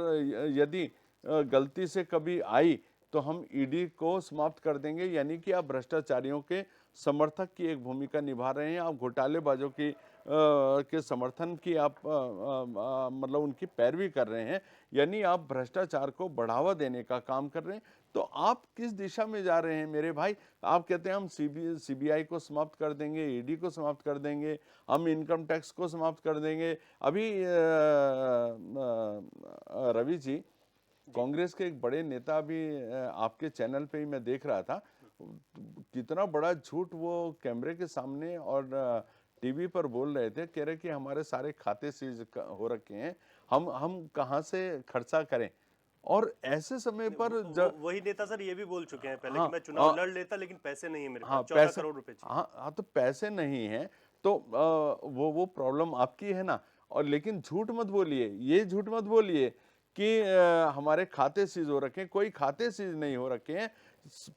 L: यदि गलती से कभी आई तो हम ईडी को समाप्त कर देंगे, यानी कि आप भ्रष्टाचारियों के समर्थक की एक भूमिका निभा रहे हैं, आप घोटालेबाजों की के समर्थन की आप मतलब उनकी पैरवी कर रहे हैं, यानी आप भ्रष्टाचार को बढ़ावा देने का काम कर रहे हैं। तो आप किस दिशा में जा रहे हैं मेरे भाई? आप कहते हैं हम सीबीआई को समाप्त कर देंगे, ईडी को समाप्त कर देंगे, हम इनकम टैक्स को समाप्त कर देंगे। अभी रवि जी, कांग्रेस के एक बड़े नेता भी आपके चैनल पे ही मैं देख रहा था, कितना बड़ा झूठ वो कैमरे के सामने और टीवी पर बोल रहे थे। कह रहे कि हमारे सारे खाते सीज हो रखे हैं, हम कहां से खर्चा करें। और ऐसे समय पर
A: वही नेता सर ये भी बोल चुके हैं पहले
L: हाँ,
A: कि मैं चुनाव लड़ लेता लेकिन पैसे नहीं है मेरे पास, 14 करोड़ रुपए चाहिए।
L: हाँ, तो पैसे नहीं है तो वो प्रॉब्लम आपकी है ना। और लेकिन झूठ मत बोलिए, ये झूठ मत बोलिए कि हमारे खाते सीज हो रखे हैं। कोई खाते सीज नहीं हो रखे हैं,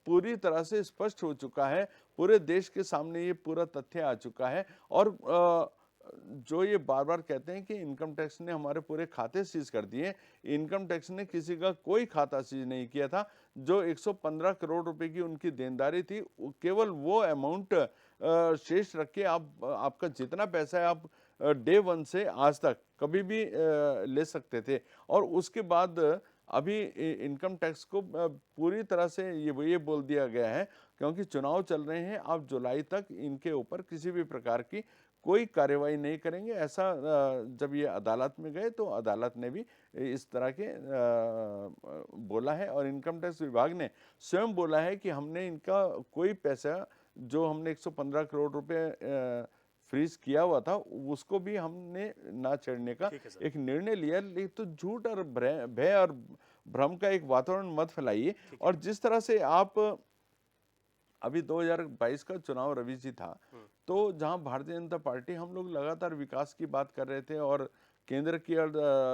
L: पूरी तरह से स्पष्ट हो चुका है, पूरे देश के सामने ये पूरा तथ्य आ चुका है। और जो ये बार बार कहते हैं कि इनकम टैक्स ने हमारे पूरे खाते सीज कर दिए, इनकम टैक्स ने किसी का कोई खाता सीज नहीं किया था। जो 115 करोड़ रुपए की उनकी देनदारी थी, केवल वो अमाउंट शेष रख के आपका जितना पैसा है आप डे 1 से आज तक कभी भी ले सकते थे। और उसके बाद अभी इनकम टैक्स को पूरी तरह से ये बोल दिया गया है क्योंकि चुनाव चल रहे हैं, आप जुलाई तक इनके ऊपर किसी भी प्रकार की कोई कार्रवाई नहीं करेंगे। ऐसा जब ये अदालत में गए तो अदालत ने भी इस तरह के बोला है, और इनकम टैक्स विभाग ने स्वयं बोला है कि हमने इनका कोई पैसा जो हमने 115 करोड़ रुपए फ्रीज किया हुआ था उसको भी हमने ना छेड़ने का एक निर्णय लिया। लेकिन तो झूठ और भय और भ्रम का एक वातावरण मत फैलाइए। और जिस तरह से आप अभी 2022 का चुनाव रवि जी था, तो जहां भारतीय जनता पार्टी, हम लोग लगातार विकास की बात कर रहे थे और केंद्र की और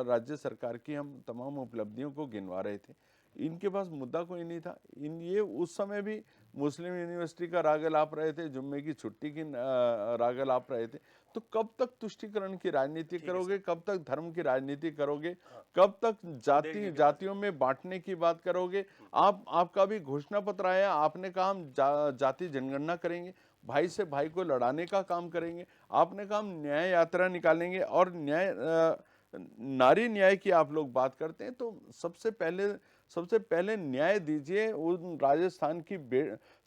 L: राज्य सरकार की हम तमाम उपलब्धियों को गिनवा रहे थे, इनके पास मुद्दा कोई नहीं था। ये उस समय भी मुस्लिम यूनिवर्सिटी का राग अलाप रहे थे, जुम्मे की छुट्टी की राग अलाप रहे थे। तो कब तक तुष्टीकरण की राजनीति करोगे, कब तक धर्म की राजनीति करोगे, कब तक जातियों में बांटने की बात करोगे? आपका भी घोषणा पत्र आया, आपने कहा हम जाति जनगणना करेंगे, भाई से भाई को लड़ाने का काम करेंगे, आपने कहा हम न्याय यात्रा निकालेंगे, और नारी न्याय की आप लोग बात करते हैं। तो सबसे पहले न्याय दीजिए उन राजस्थान की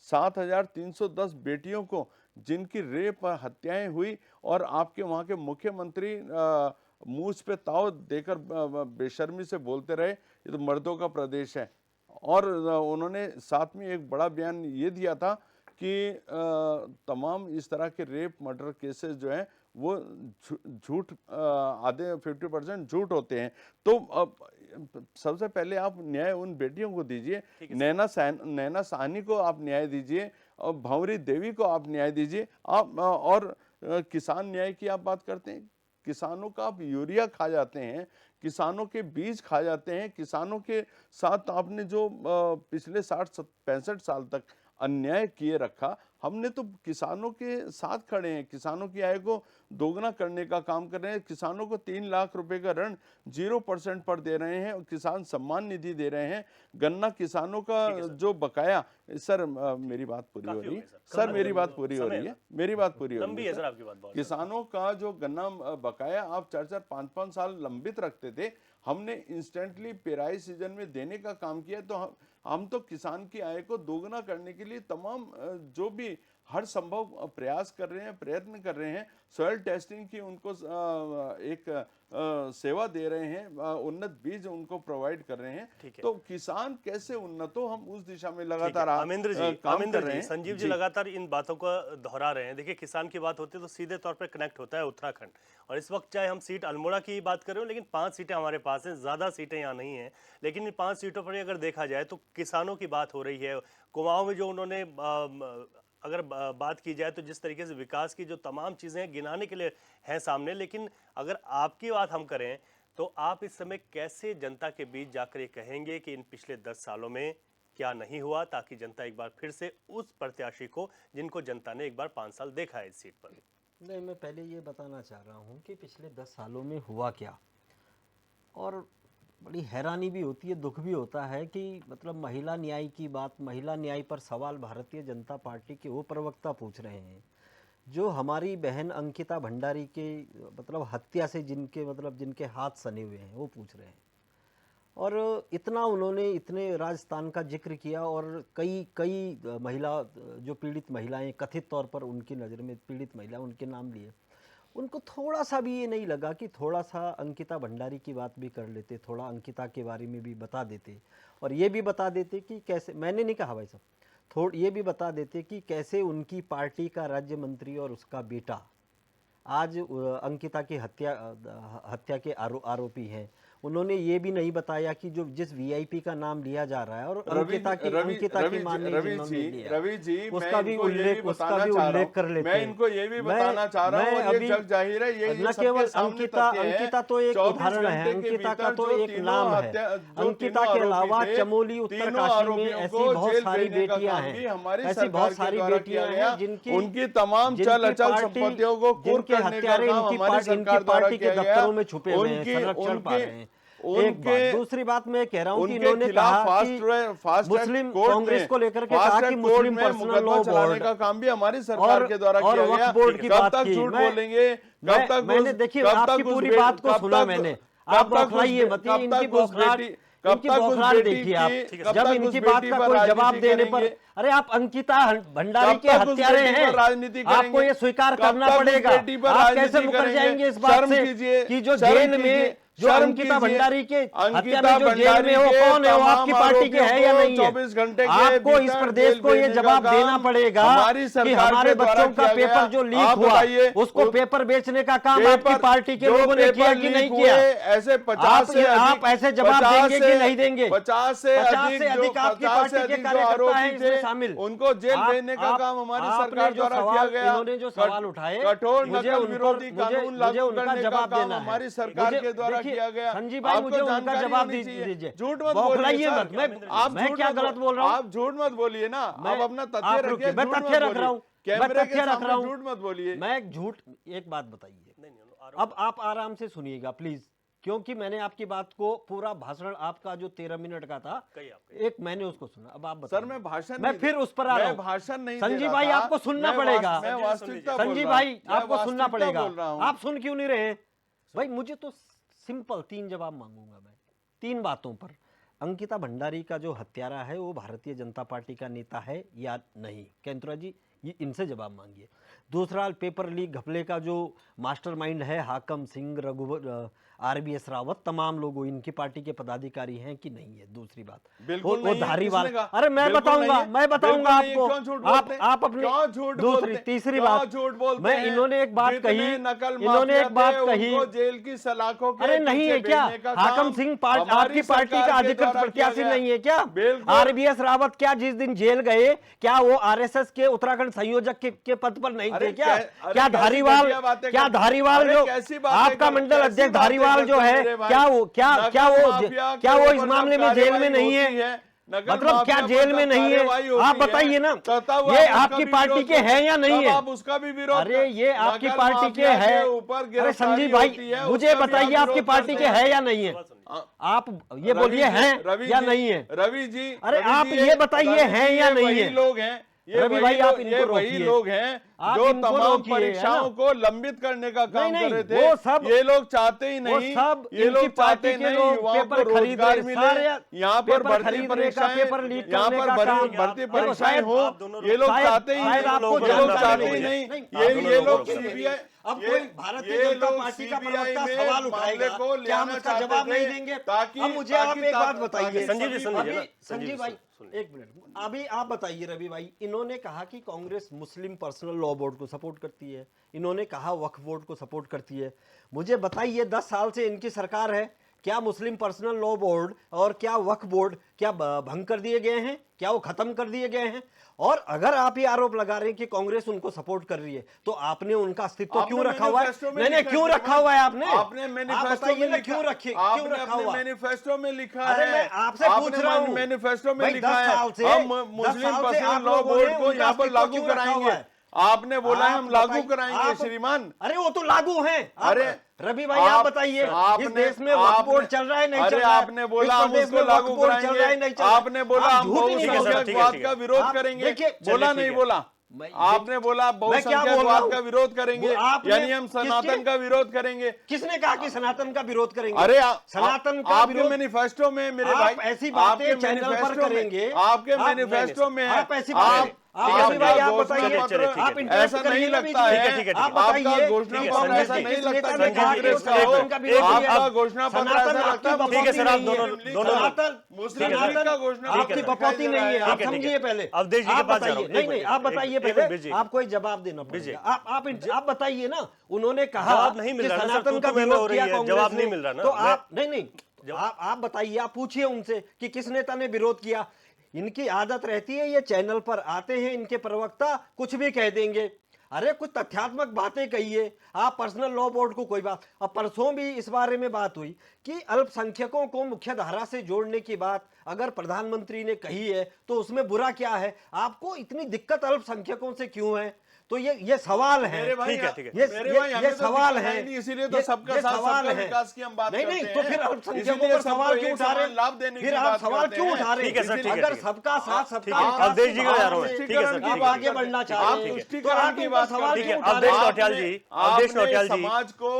L: 7,310 बेटियों को जिनकी रेप और हत्याएं हुई, और आपके वहां के मुख्यमंत्री मूछ पे ताव देकर बेशर्मी से बोलते रहे ये तो मर्दों का प्रदेश है। और उन्होंने साथ में एक बड़ा बयान ये दिया था कि तमाम इस तरह के रेप मर्डर केसेस जो हैं वो झूठ, आधे 50% झूठ होते हैं। तो सबसे पहले आप न्याय उन बेटियों को दीजिए, नैना साहनी को आप न्याय दीजिए, और भंवरी देवी को आप न्याय दीजिए। आप और किसान न्याय की आप बात करते हैं, किसानों का आप यूरिया खा जाते हैं, किसानों के बीज खा जाते हैं, किसानों के साथ आपने जो पिछले 60-65 साल तक अन्याय किए रखा, हमने तो किसानों के साथ खड़े हैं, किसानों की आय को दोगुना करने का काम कर रहे हैं, किसानों को 3 लाख रुपए का ऋण 0% पर दे रहे हैं, और किसान सम्मान निधि दे रहे हैं। गन्ना किसानों का जो बकाया, सर मेरी बात पूरी हो रही है, सर मेरी बात पूरी हो रही है, मेरी बात पूरी हो रही है। किसानों का जो गन्ना बकाया आप 4-4, 5-5 साल लंबित रखते थे, हमने इंस्टेंटली पेराई सीजन में देने का काम किया। तो हम तो किसान की आय को दोगुना करने के लिए तमाम जो भी हर संभव प्रयास कर रहे हैं, प्रयत्न कर रहे हैं। सॉइल टेस्टिंग की उनको एक सेवा दे रहे हैं, उन्नत बीज उनको प्रोवाइड कर रहे हैं। तो किसान कैसे उन्नत हो, हम उस दिशा में लगातार
A: अमिंद्र जी, संजीव जी लगातार इन बातों को दोहरा रहे हैं। देखिए, किसान की बात होती है तो सीधे तौर पर कनेक्ट होता है उत्तराखंड, और इस वक्त चाहे हम सीट अल्मोड़ा की बात करें, लेकिन 5 सीटें हमारे पास हैं, ज्यादा सीटें यहाँ नहीं है। लेकिन इन 5 सीटों पर अगर देखा जाए तो किसानों की बात हो रही है। कुमाऊं में जो उन्होंने अगर बात की जाए तो जिस तरीके से विकास की जो तमाम चीजें गिनाने के लिए हैं सामने, लेकिन अगर आपकी बात हम करें तो आप इस समय कैसे जनता के बीच जाकर ये कहेंगे कि इन पिछले 10 सालों में क्या नहीं हुआ, ताकि जनता एक बार फिर से उस प्रत्याशी को, जिनको जनता ने एक बार 5 साल देखा है इस सीट पर?
M: नहीं, मैं पहले ये बताना चाह रहा हूँ कि पिछले 10 सालों में हुआ क्या, और बड़ी हैरानी भी होती है, दुख भी होता है कि मतलब महिला न्याय की बात, महिला न्याय पर सवाल भारतीय जनता पार्टी के वो प्रवक्ता पूछ रहे हैं जो हमारी बहन अंकिता भंडारी के मतलब हत्या से जिनके हाथ सने हुए हैं, वो पूछ रहे हैं। और इतना उन्होंने इतने राजस्थान का जिक्र किया, और कई महिला जो पीड़ित महिलाएं, कथित तौर पर उनकी नज़र में पीड़ित महिला, उनके नाम लिए। उनको थोड़ा सा भी ये नहीं लगा कि थोड़ा सा अंकिता भंडारी की बात भी कर लेते, थोड़ा अंकिता के बारे में भी बता देते, और ये भी बता देते कि कैसे, मैंने नहीं कहा भाई साहब, ये भी बता देते कि कैसे उनकी पार्टी का राज्य मंत्री और उसका बेटा आज अंकिता की हत्या के आरोपी हैं। उन्होंने ये भी नहीं बताया कि जो जिस वीआईपी का नाम लिया जा रहा है और अंकिता की मां ने जिन्होंने लिया,
L: रवि जी
M: उसका भी उल्लेख कर लेते हैं।
L: मैं इनको ये भी बताना चाह रहा हूं, और ये जग जाहिर है, ये
M: न केवल अंकिता तो एक उदाहरण है, अंकिता का तो एक नाम है। अंकिता के अलावा चमोली, उत्तरकाशी में ऐसी बहुत सारी बेटियां हैं, ऐसी बहुत सारी बेटियां हैं जिनकी
L: उनकी तमाम चल अचल संपत्तियों को कुर्क करने का काम हमारी सरकार द्वारा किया गया।
M: दफ्तरों में छुपे हुए हैं, संरक्षण पा रहे हैं। एक बात, दूसरी बात मैं कह रहा हूं कि इन्होंने कहा कि मुस्लिम कांग्रेस को लेकर के कहा कि मुस्लिम पर्सनल लॉ
L: चलाने का काम भी हमारी सरकार के द्वारा किया गया।
M: बोर्ड की बात की,
L: झूठ बोलेंगे, कब तक
M: मैंने देखिए आपकी पूरी बात को सुना मैंने, आप बौखलाइए मत, इनकी इनकी बौखलाहट देखिए आप, जब इनकी बात का कोई जवाब देने पर, अरे आप अंकिता भंडारी के हत्यारे हैं, आपको ये स्वीकार करना पड़ेगा। आप कैसे मुकर जाएंगे इस बात से कि जो जेल में, जो अंकिता भंडारी के हत्या में जो जेल में, वो कौन है? वो आपकी पार्टी के है या नहीं है? आपको इस प्रदेश को ये जवाब देना पड़ेगा कि हमारे बच्चों का पेपर जो लीक हुआ, उसको पेपर बेचने का काम आपकी पार्टी के लोगों ने किया कि नहीं किया?
P: ऐसे 50 से
M: आप ऐसे जवाब देंगे कि नहीं देंगे?
P: 50 से अधिक
M: आपकी पार्टी के कार्यकर्ता हैं इसमें शामिल,
P: उनको जेल भेजने का काम हमारी सरकार द्वारा किया गया।
M: इन्होंने जो सवाल उठाए,
P: कठोर नकल विरोधी कानून लागू करने का काम हमारी सरकार के द्वारा किया गया।
M: संजीव भाई, मुझे उनका जवाब दीजिए।
P: झूठ मत बोलिए
M: मत, मैं क्या गलत बोल रहा हूँ?
P: आप झूठ मत बोलिए ना, आप अपना तथ्य रखिए।
M: मैं तथ्य रख रहा हूँ,
P: कैमरे के सामने झूठ मत बोलिए।
M: मैं झूठ, एक बात बताइए, अब आप आराम से सुनिएगा प्लीज, क्योंकि मैंने आपकी बात को पूरा भाषण आपका जो 13 मिनट का था, एक मैंने उसको सुना। अब आप
P: सर, मैं भाषण,
M: मैं फिर उस पर आ रहा हूं।
P: भाषण नहीं,
M: संजीव भाई आपको सुनना पड़ेगा।
P: संजीव
M: भाई आपको सुनना पड़ेगा। आप सुन क्यों नहीं रहे भाई? मुझे तो सिंपल 3 जवाब मांगूंगा मैं 3 बातों पर। अंकिता भंडारी का जो हत्यारा है वो भारतीय जनता पार्टी का नेता है या नहीं? केंद्रा जी, ये इनसे जवाब मांगिए। दूसरा, पेपर लीक घपले का जो मास्टरमाइंड है हाकम सिंह, रघुवर, RBS रावत, तमाम लोग इनकी पार्टी के पदाधिकारी हैं कि नहीं है? दूसरी बात,
P: बिल्कुल
M: वो धारीवाल,
P: किसने
M: अरे मैं बताऊंगा आपको। आप अपनी दूसरी, तीसरी बात,
P: झूठ बोलते
M: मैं, इन्होंने एक बात कही, इन्होंने एक बात कही,
P: जेल की सलाखों के,
M: अरे नहीं है क्या हाकम सिंह आपकी पार्टी का अधिकृत प्रत्याशी नहीं है क्या? RBS रावत क्या जिस दिन जेल गए, क्या वो RSS के उत्तराखंड संयोजक के पद पर नहीं थे क्या? क्या धारीवाल जो आपका मंडल अध्यक्ष धारीवाल जो है, क्या वो इस मामले में जेल में नहीं है? मतलब क्या जेल में नहीं है? आप बताइए ना, ये आपकी पार्टी के हैं या नहीं है?
P: आप उसका भी विरोध,
M: अरे ये आपकी पार्टी के है? अरे संजीव भाई, मुझे बताइए आपकी पार्टी के है या नहीं है? आप ये बोलिए हैं या नहीं है?
P: रवि जी,
M: अरे आप ये बताइए हैं या नहीं है?
P: लोग हैं
M: रवि भाई, आप इनको रोकिए।
P: वही लोग हैं जो तमाम परीक्षाओं को लंबित करने का काम कर रहे थे।
M: वो सब,
P: ये लोग चाहते ही नहीं, ये लोग चाहते नहीं युवाओं को रोजगार मिले, यहाँ पर भर्ती परीक्षाएं, यहाँ पर भर्ती परीक्षाएं हो, ये लोग चाहते ही नहीं। ये लोग CBI,
M: अब कोई भारतीय जनता पार्टी का प्रवक्ता सवाल उठाएगा, क्या हम उसका जवाब नहीं देंगे? ताकि मुझे आप एक बात बताइए संजीव भाई, एक मिनट, अभी आप बताइए रवि भाई, इन्होंने कहा कि कांग्रेस मुस्लिम पर्सनल लॉ बोर्ड को सपोर्ट करती है, इन्होंने कहा वक्फ बोर्ड को सपोर्ट करती है। मुझे बताइए 10 साल से इनकी सरकार है, क्या मुस्लिम पर्सनल लॉ बोर्ड और क्या वक्फ बोर्ड क्या भंग कर दिए गए हैं? क्या वो खत्म कर दिए गए हैं? और अगर आप ये आरोप लगा रहे हैं कि कांग्रेस उनको सपोर्ट कर रही है, तो आपने उनका अस्तित्व क्यों रखा हुआ है? मैंने क्यों रखा हुआ है? आपने
P: मैनिफेस्टो में
M: क्यों रखा हुआ?
P: मैनिफेस्टो में लिखा
M: है। मैं आपसे पूछ रहा हूं,
P: मैनिफेस्टो में लिखा है हम मुस्लिम पर्सनल लॉ बोर्ड को यहाँ पर लागू कराएंगे। आपने बोला है हम लागू कराएंगे श्रीमान।
M: अरे वो तो लागू है।
P: अरे
M: रवि भाई आप बताइए, इस देश में वक्फ बोर्ड चल रहा है नहीं चल रहा है?
P: आपने बोला हम उसको लागू कराएंगे, आपने बोला हम बहुसंख्यकवाद का विरोध करेंगे, बोला नहीं बोला? आपने बोला बहुसंख्यकवाद का विरोध करेंगे, यानी हम सनातन का विरोध करेंगे।
M: किसने कहा कि सनातन का विरोध करेंगे?
P: अरे
M: सनातन का
P: आपके मैनिफेस्टो में मेरे भाई
M: ऐसी बातें चैनल पर करेंगे,
P: आपके मैनिफेस्टो में
M: आप ऐसी बातें, आप बताइए, आप
P: ऐसा नहीं लगता है? आपका घोषणा पत्र ऐसा नहीं लगता कांग्रेस का हो? आपका घोषणा पत्र ऐसा लगता है?
A: ठीक है सर, आप दोनों
P: मुस्लिम लीग का घोषणा
M: आपकी बकौती नहीं है, आप समझिए पहले।
A: अवधेश जी के पास जा रहा हूं।
M: नहीं, आप बताइए पहले, आपको एक जवाब देना पड़ेगा। आप बताइए ना, उन्होंने कहा
A: कि
M: सनातन का विरोध किया कांग्रेस ने,
A: जवाब नहीं मिल रहा ना,
M: तो आप नहीं, आप बताइए, आप पूछिए उनसे कि किस नेता ने विरोध किया। इनकी आदत रहती है, ये चैनल पर आते हैं, इनके प्रवक्ता कुछ भी कह देंगे। अरे कुछ तथ्यात्मक बातें कहिए। आप पर्सनल लॉ बोर्ड को कोई बात, अब परसों भी इस बारे में बात हुई कि अल्पसंख्यकों को मुख्य धारा से जोड़ने की बात अगर प्रधानमंत्री ने कही है तो उसमें बुरा क्या है? आपको इतनी दिक्कत अल्पसंख्यकों से क्यों है? तो ये सवाल है।
P: मेरे भाई,
A: ठीक है, ठीक है।
M: ये सवाल है,
P: इसीलिए तो सबका साथ सबका विकास की हम बात करते हैं।
M: नहीं, तो फिर आप संख्यकों पर सवाल क्यों उठा रहे हैं?
P: लाभ देने की
M: फिर आप
P: बात
M: सवाल
P: करते
M: क्यों
P: हैं।
M: उठा रहे
A: ठीक है सर,
M: हैं?
A: ठीक है,
M: अगर
A: ठीक है।
M: सबका साथ
A: ठीक
M: सबका
A: है,
M: विकास
A: अवधेश जी
M: की
A: को जा
M: बात
A: रहा हूं मैं।
M: है,
A: ठीक है सर,
M: तो आप
A: ठीक है,
M: आगे बढ़ना चाह रहे हैं,
P: ठीक
M: तो
P: है,
M: आप
P: की
M: ऊपर
P: बात
M: सवाल
A: ठीक है,
M: क्यों उठा
A: अवधेश
M: रहे हैं?
A: नौटियाल जी, अवधेश नौटियाल जी,
P: समाज को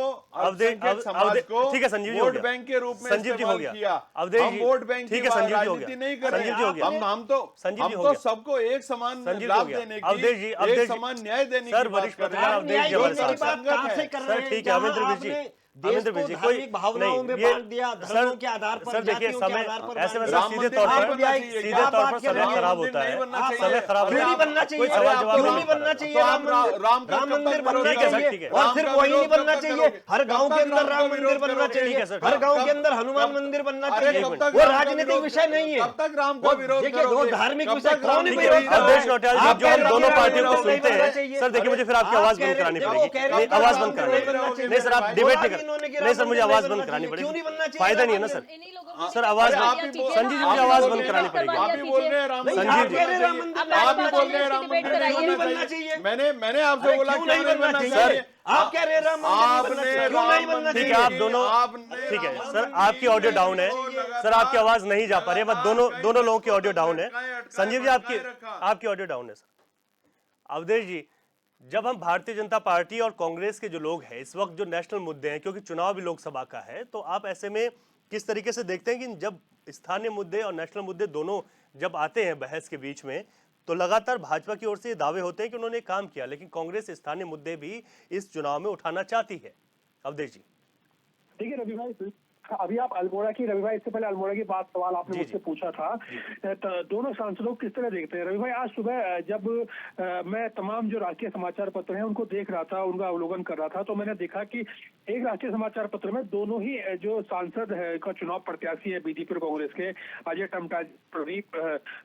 A: अवधेश
P: समाज को
A: ठीक है, संजीव जी हो
P: वोट
A: गया।
P: बैंक के रूप में
A: संजीव जी हो
P: इस्तेमाल
A: गया।
P: किया।
A: अवधेश
P: हम
A: जी,
P: वोट बैंक
A: ठीक
P: की
A: है, संजीव जी हो
P: राजनीति
A: गया।
P: नहीं कर रहे
A: संजीव जी हो गया।
P: हम तो
A: संजीव जी हो
P: हम तो
A: गया।
P: सबको एक समान
A: संजीव जी
P: लाभ
A: हो गया।
P: देने
A: अवधेश जी,
P: की,
A: अवधेश
P: एक
A: जी,
P: समान न्याय देने
A: सर
P: की बात
A: वरिष्ठ
P: कर रहे
A: पत्रकार
P: हैं।
A: अवधेश जी हमारे
M: न्याय
A: साथ
M: देने की बात कहाँ से कर रहे
A: सर
M: हैं?
A: ठीक है,
M: जहाँ
A: अमरिंदर
M: आपने
A: जी,
M: देश
A: अमरिंदर
M: को
A: जी,
M: धार्मिक भावनाओं में
A: ये-
M: बांट दिया,
A: सर-
M: धर्मों के आधार पर,
A: सर देखिए,
M: जातियों के
A: समय
M: आधार पर
A: ऐसे में
M: बांट
A: सर
M: दिया।
A: सीधे तौर
M: आप
A: पर
M: न्याय-
A: सीधे
M: आप
A: तौर
M: बात
A: पर
M: कर
A: समय
M: रहे हैं।
A: खराब होता है, समय खराब
M: क्यों नहीं
A: होता है।
M: बनना चाहिए?
A: कोई सवाल जवाब
M: क्यों नहीं
A: नहीं
M: बनना
A: बनना
M: चाहिए?
P: तो
M: राम मंदिर,
P: राम का
M: राम
P: कब
M: मंदिर
P: तक
M: बनना
P: विरोध
A: करोगे?
M: चाहिए,
A: ठीक है।
M: और
P: राम
M: सिर्फ
P: का
M: वही नहीं
P: विरोध
M: बनना
P: कब
M: चाहिए,
P: करोगे?
M: हर गांव
P: कब
M: के
P: तक
M: अंदर
P: राम
M: राम
P: का
M: मंदिर
P: विरोध
M: बनना
P: करोगे?
M: चाहिए,
A: ठीक है सर,
M: हर गांव
P: कब-
M: के अंदर हनुमान
P: कब-
M: मंदिर बनना
P: अरे
M: चाहिए।
P: कब तक
M: वो
P: राम का
M: राजनीतिक
P: विरोध
M: विषय नहीं है।
P: कब तक राम का विरोध
M: देखिए,
P: करोगे?
M: जो धार्मिक
P: कब
M: विषय
P: तक
M: कौन
P: राम
M: नहीं
P: का
M: विरोध
P: विरोध
M: कर रहा
A: अवधेश
M: है?
A: नौटियाल जी,
M: आप
A: जो
M: कह
A: हम
M: रहे हैं
A: दोनों
M: कि
A: पार्टियों को
M: विरोध नहीं
A: सुनते
M: बनना
A: हैं,
M: चाहिए।
A: सर देखिए मुझे फिर आपकी
M: आप
A: आवाज
M: कह
A: बंद
M: रहे-
A: करानी
M: देखो,
A: पड़ेगी।
M: कह रहे हैं
A: नहीं, आवाज
M: राम
A: बंद करानी
M: मंदिर बनना
A: पड़ेगी।
M: चाहिए।
A: नहीं सर, आप
M: बोला
A: डिबेट
M: भी
A: नहीं
M: इन्होंने कि
A: कर नहीं सर,
M: राम
A: मुझे
M: मंदिर
A: आवाज
M: नहीं
A: बंद
M: बनना
A: करानी
M: चाहिए। क्यों नहीं बनना
A: पड़ेगी।
M: चाहिए?
A: फायदा नहीं है ना सर, सर आवाज
P: आप ही बोल-
A: संजीव जी
P: आप
A: मुझे
P: ही
A: आवाज
P: बोल
A: बंद
P: रहे हैं
A: करानी
P: ना,
A: पड़ेगी।
P: आप ही बोल रहे हैं राम
M: नहीं,
P: मंदिर
M: आप
P: नहीं
M: कह रहे हैं
P: बनना
M: राम
P: चाहिए।
M: मंदिर
P: आप ही बोल रहे हैं राम
O: डिबेट
P: मंदिर
O: कराइए।
P: नहीं
M: क्यों नहीं
P: बनना
M: बनना
P: चाहिए।
M: चाहिए?
P: मैंने आपसे
M: अरे
P: बोला
M: क्यों
P: क्यों
M: नहीं बनना चाहिए? आप कह रहे हैं राम मंदिर नहीं बनना चाहिए, क्यों नहीं बनना
A: ठीक
M: चाहिए?
A: है, आप दोनों ठीक है सर, आपकी ऑडियो डाउन है सर, आपकी आवाज नहीं जा पा रही है, बस दोनों लोगों की ऑडियो डाउन है। संजीव जी, आपकी ऑडियो डाउन है सर। अवधेश जी, जब हम भारतीय जनता पार्टी और कांग्रेस के जो लोग हैं इस वक्त जो नेशनल मुद्दे हैं, क्योंकि चुनाव भी लोकसभा का है, तो आप ऐसे में किस तरीके से देखते हैं कि जब स्थानीय मुद्दे और नेशनल मुद्दे दोनों जब आते हैं बहस के बीच में, तो लगातार भाजपा की ओर से ये दावे होते हैं कि उन्होंने काम किया, लेकिन कांग्रेस स्थानीय मुद्दे भी इस चुनाव में उठाना चाहती है। अवधेश जी,
N: देखिए रवि भाई, अभी आप अल्मोड़ा की, रवि भाई इससे पहले अल्मोड़ा की बात सवाल आपने मुझसे पूछा था, तो दोनों सांसदों को किस तरह देखते हैं? रवि भाई, आज सुबह जब मैं तमाम जो राष्ट्रीय समाचार पत्र हैं उनको देख रहा था, उनका अवलोकन कर रहा था, तो मैंने देखा कि एक राष्ट्रीय समाचार पत्र में दोनों ही जो सांसद है का चुनाव प्रत्याशी है बीजेपी और कांग्रेस के, अजय टमटा, प्रदीप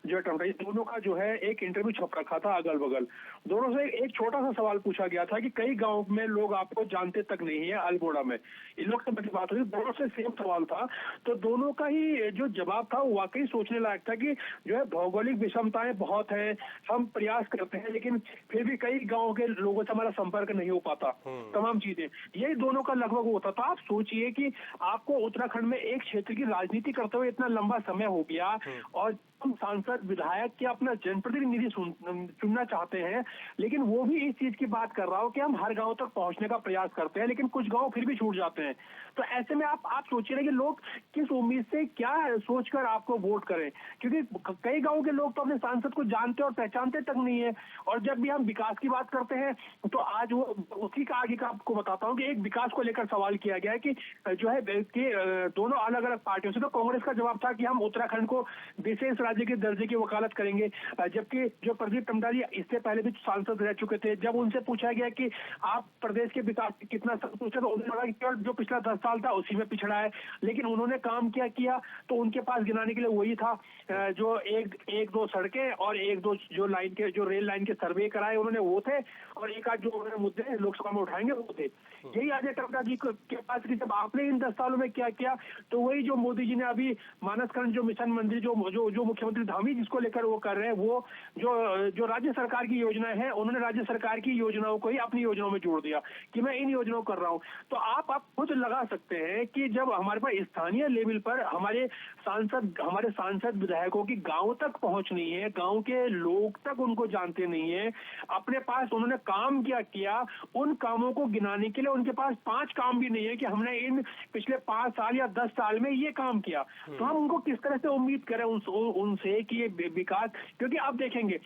N: जो टमटा, दोनों का जो है एक इंटरव्यू छप रखा था अगल बगल। दोनों से एक छोटा सा सवाल पूछा गया था कि कई गाँव में लोग आपको जानते तक नहीं है, अल्मोड़ा में इन लोग से मेरी बात हुई, दोनों से सेम सवाल था, तो दोनों का ही जो जवाब था वो वाकई सोचने लायक था कि जो है भौगोलिक विषमताएं बहुत हैं, हम प्रयास करते हैं लेकिन फिर भी कई गांवों के लोगों से हमारा संपर्क नहीं हो पाता, तमाम चीजें, यही दोनों का लगभग होता। तो आप सोचिए कि आपको उत्तराखंड में एक क्षेत्र की राजनीति करते हुए इतना लंबा समय हो गया और हम सांसद विधायक के अपना जनप्रतिनिधि चुनना चाहते हैं, लेकिन वो भी इस चीज की बात कर रहा हो कि हम हर गांव तक पहुंचने का प्रयास करते हैं, लेकिन कुछ गांव फिर भी छूट जाते हैं। तो ऐसे में आप सोचिए कि लोग किस उम्मीद से क्या सोचकर आपको वोट करें, क्योंकि कई गांव के लोग तो अपने सांसद को जानते और पहचानते तक नहीं है। और जब भी हम विकास की बात करते हैं तो आज वो उसी का आगे का आपको बताता हूँ कि एक विकास को लेकर सवाल किया गया है कि जो है कि दोनों अलग अलग पार्टियों से, तो कांग्रेस का जवाब था कि हम उत्तराखंड को विशेष राज्य के दर्जे की वकालत करेंगे, जबकि जो प्रदीप टमटा जी इससे पहले भी सांसद रह चुके थे, जब उनसे पूछा गया कि आप प्रदेश के विकास कितना संतुष्ट है, तो उन्होंने कहा कि केवल जो पिछला 10 साल था उसी में पिछड़ा है, लेकिन उन्होंने काम क्या किया तो उनके पास गिनाने के लिए वही था जो एक दो सड़कें और एक दो जो लाइन के जो रेल लाइन के सर्वे कराए उन्होंने वो थे, और एक आध जो उन्होंने मुद्दे लोकसभा में उठाएंगे वो थे। यही अजय टमटा जी के पास कि जब आपने इन 10 सालों में क्या किया, तो वही जो मोदी जी ने अभी मानसखंड जो मिशन मंदिर जो मुख्यमंत्री धामी जिसको लेकर वो कर रहे हैं, वो जो राज्य सरकार की योजनाएं हैं उन्होंने राज्य सरकार की योजनाओं को ही अपनी योजनाओं में जोड़ दिया कि मैं इन योजनाओं कर रहा हूं। तो आप खुद लगा सकते हैं कि जब हमारे पास स्थानीय लेवल पर हमारे सांसद विधायकों की गांव तक पहुंच नहीं है, गांव के लोग तक उनको जानते नहीं है, अपने पास उन्होंने काम क्या किया उन कामों को गिनाने के लिए उनके पास 5 काम भी नहीं है कि हमने इन पिछले 5 साल या 10 साल में ये काम किया, तो हम उनको किस तरह से उम्मीद करें उनसे कि ये विकास, क्योंकि अब देखिए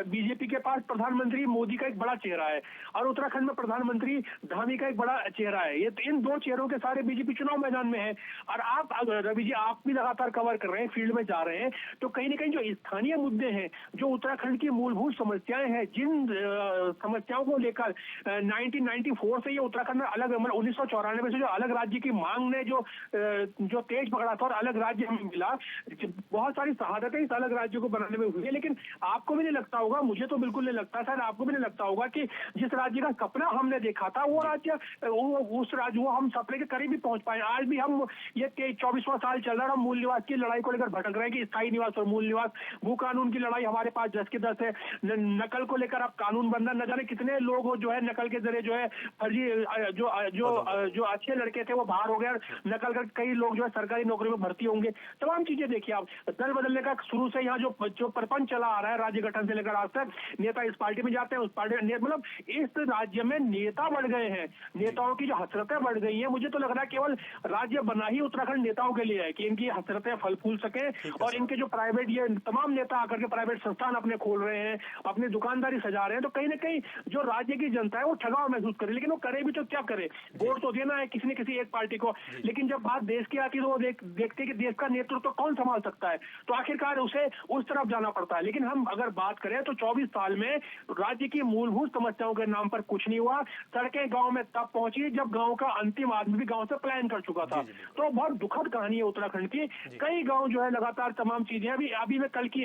N: बीजेपी के पास प्रधानमंत्री मोदी का एक बड़ा चेहरा है और उत्तराखंड में प्रधानमंत्री धामी का एक बड़ा चेहरा है, ये इन दो चेहरों के सारे बीजेपी चुनाव मैदान में है। और आप रवि जी आप भी लगातार कवर कर रहे हैं, फील्ड में जा रहे हैं, तो कहीं ना कहीं जो स्थानीय मुद्दे हैं, जो उत्तराखंड की मूलभूत समस्याएं हैं, जिन समस्याओं को लेकर 1994 से ये उत्तराखंड में अलग 1994 से जो अलग राज्य की मांग ने जो तेज पकड़ा था और अलग राज्य हमें मिला, बहुत सारी शहादतें इस अलग राज्य को बनाने में हुई है, लेकिन आपको भी नहीं लगता होगा, मुझे तो बिल्कुल नहीं लगता, शायद आपको भी नहीं लगता होगा कि जिस राज्य का सपना हमने देखा था वो राज्य वो हम सपने के करीब भी पहुंच पाए पाए। आज भी हम ये 24वां साल चल रहा है, हम मूल निवास की लड़ाई को लेकर भटक रहे हैं कि स्थायी निवास और मूल निवास। भू कानून की लड़ाई हमारे पास 10 के 10 है। नकल को लेकर अब कानून बन रहा, न जाने कितने लोग जो है नकल के जरिए जो है फर्जी जो अच्छे लड़के थे वो बाहर हो गए, नकल कर कई लोग जो है सरकारी नौकरी में भर्ती होंगे। तमाम चीजें देखिए आप, दल बदलने का शुरू से यहाँ जो प्रपंच चला आ रहा है राज्य गठन से लेकर आज तक, नेता इस पार्टी में जाते हैं उस पार्टी में, मतलब इस राज्य में नेता बढ़ गए हैं, नेताओं की जो हसरतें बढ़ गई हैं। मुझे तो लग रहा है केवल राज्य बना ही उत्तराखंड नेताओं के लिए है कि इनकी हसरतें फल फूल सके, और इनके जो प्राइवेट ये तमाम नेता आकर के प्राइवेट संस्थान अपने खोल रहे हैं, अपनी दुकानदारी सजा रहे हैं, तो कहीं ना कहीं जो राज्य की जनता है वो ठगाव महसूस करे। लेकिन वो करे भी तो क्या करे, वोट तो देना है किसी न किसी एक पार्टी को, लेकिन जब बात देश की आती है तो वो देखते कि देश का नेतृत्व कौन संभाल सकता है, तो आखिरकार उसे उस तरफ जाना पड़ता है। लेकिन हम अगर बात करें तो 24 साल में राज्य की मूलभूत समस्याओं के नाम पर कुछ नहीं हुआ। सड़कें गांव में तब पहुंची जब गांव का अंतिम आदमी भी गांव से पलायन कर चुका था। तो बहुत दुखद कहानी है उत्तराखंड की। कई गांव जो है लगातार तमाम चीजें, अभी मैं कल की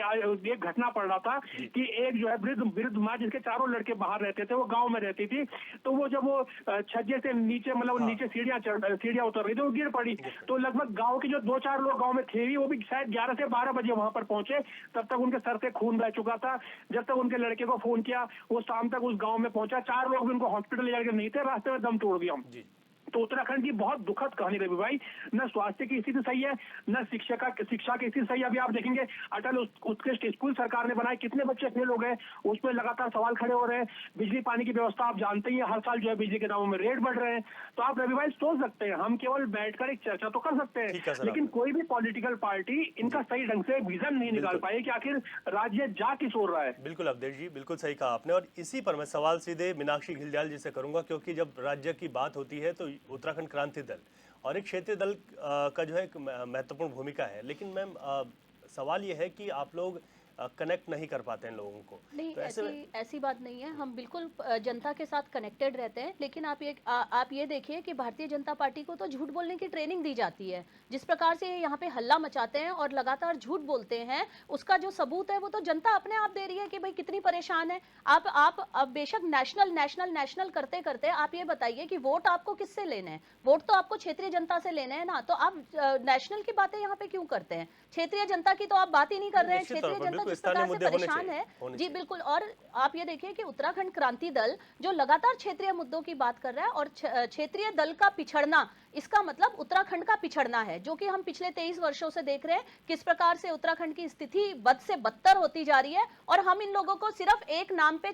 N: एक घटना पढ़ रहा था कि एक जो है वृद्ध माँ जिसके चारों लड़के बाहर रहते थे, वो गाँव में रहती थी, तो वो जब वो छज्जे से नीचे मतलब नीचे सीढ़ियां उतर रही थी, वो गिर पड़ी। तो लगभग गाँव के जो 2-4 लोग गाँव में थे भी, वो भी शायद 11 से 12 बजे वहां पर पहुंचे, तब तक उनके सर से खून बह चुका था। जब तक उनके लड़के को फोन किया वो शाम तक उस गांव में पहुंचा, 4 लोग भी उनको हॉस्पिटल ले जाकर नहीं थे, रास्ते में दम तोड़ दिया। तो उत्तराखंड की बहुत दुखद कहानी रवि भाई, न स्वास्थ्य की स्थिति सही है, न शिक्षा की स्थिति सही है। अभी आप देखेंगे अटल उत्कृष्ट स्कूल सरकार ने बनाए, कितने बच्चे फेल हो गए, उसमें लगातार सवाल खड़े हो रहे हैं। बिजली पानी की व्यवस्था आप जानते ही हैं, हर साल जो है बिजली के दामों में रेट बढ़ रहे हैं। तो आप रवि भाई सोच सकते हैं, हम केवल बैठकर एक चर्चा तो कर सकते हैं, लेकिन कोई भी पॉलिटिकल पार्टी इनका सही ढंग से विजन नहीं निकाल पाई कि आखिर राज्य जा किस ओर रहा है।
A: बिल्कुल अवधेश जी, बिल्कुल सही कहा आपने, और इसी पर मैं सवाल सीधे मीनाक्षी घिल्डियाल जी से करूंगा, क्योंकि जब राज्य की बात होती है तो उत्तराखंड क्रांति दल और एक क्षेत्रीय दल का जो है एक महत्वपूर्ण भूमिका है, लेकिन मैम सवाल ये है कि आप लोग कनेक्ट नहीं कर पाते हैं लोगों को।
O: नहीं,
A: तो
O: ऐसी बात नहीं है, हम बिल्कुल जनता के साथ कनेक्टेड रहते हैं। लेकिन आप ये देखिए कि भारतीय जनता पार्टी को तो झूठ बोलने की ट्रेनिंग दी जाती है। जिस प्रकार से यहाँ पे हल्ला मचाते हैं और लगातार झूठ बोलते हैं, उसका जो सबूत है वो तो जनता अपने आप दे रही है कि भाई कितनी परेशान है। आप बेशक नेशनल करते करते आप ये बताइए कि वोट आपको किससे लेने हैं? वोट तो आपको क्षेत्रीय जनता से लेने हैं ना, तो आप नेशनल की बातें यहाँ पे क्यों करते हैं? क्षेत्रीय जनता की तो आप बात ही नहीं कर रहे हैं। क्षेत्रीय जनता जिस प्रकार से परेशान है, जी बिल्कुल। और आप ये देखिए कि उत्तराखंड क्रांति दल जो लगातार क्षेत्रीय मुद्दों की बात कर रहा है, और क्षेत्रीय दल का पिछड़ना, इसका मतलब उत्तराखंड का पिछड़ना है, जो कि हम पिछले 23 वर्षों से देख रहे हैं किस प्रकार से उत्तराखंड की स्थिति बद से बदतर होती जा रही है। और हम इन लोगों को सिर्फ एक नाम पे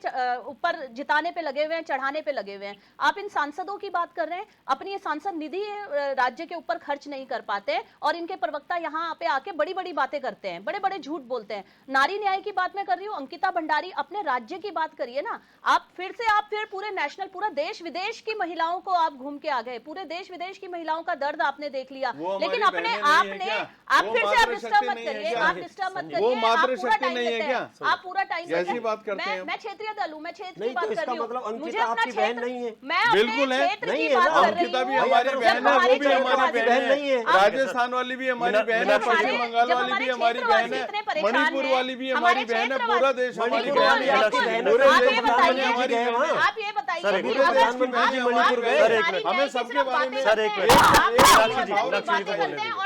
O: ऊपर जिताने पे लगे हुए हैं, चढ़ाने पे लगे हुए हैं। आप इन सांसदों की बात कर रहे हैं, अपनी ये सांसद निधि राज्य के ऊपर खर्च नहीं कर पाते, और इनके प्रवक्ता यहाँ पे आके बड़ी बड़ी बातें करते हैं, बड़े बड़े झूठ बोलते हैं। नारी न्याय की बात मैं कर रही हूँ, अंकिता भंडारी, अपने राज्य की बात करिए ना। आप फिर पूरे नेशनल, पूरा देश विदेश की महिलाओं को आप घूम के आ गए, पूरे देश विदेश की महिलाओं का दर्द आपने देख लिया। लेकिन अपने आपने आप फिर से आप डिस्टर्ब मत करिए, आप डिस्टर्ब मत करिए, आप पूरा टाइम देते हैं, आप पूरा टाइम देते हैं। मैं क्षेत्रीय दल हूँ, मैं क्षेत्र की बात कर रही हूँ, मुझे अपना क्षेत्र, मैं अपने क्षेत्र की बात कर रही हूँ।
P: भी हमारी बहन है, वो भी हमारी बहन नहीं है, राजस्थान वाली भी हमारी बहन है, पश्चिम बंगाल वाली भी हमारी बहन है, मणिपुर वाली भी हमारी बहन है, पूरा देश हमारी बहन है।
O: आप ये बताइए,
P: हमें सबके बारे में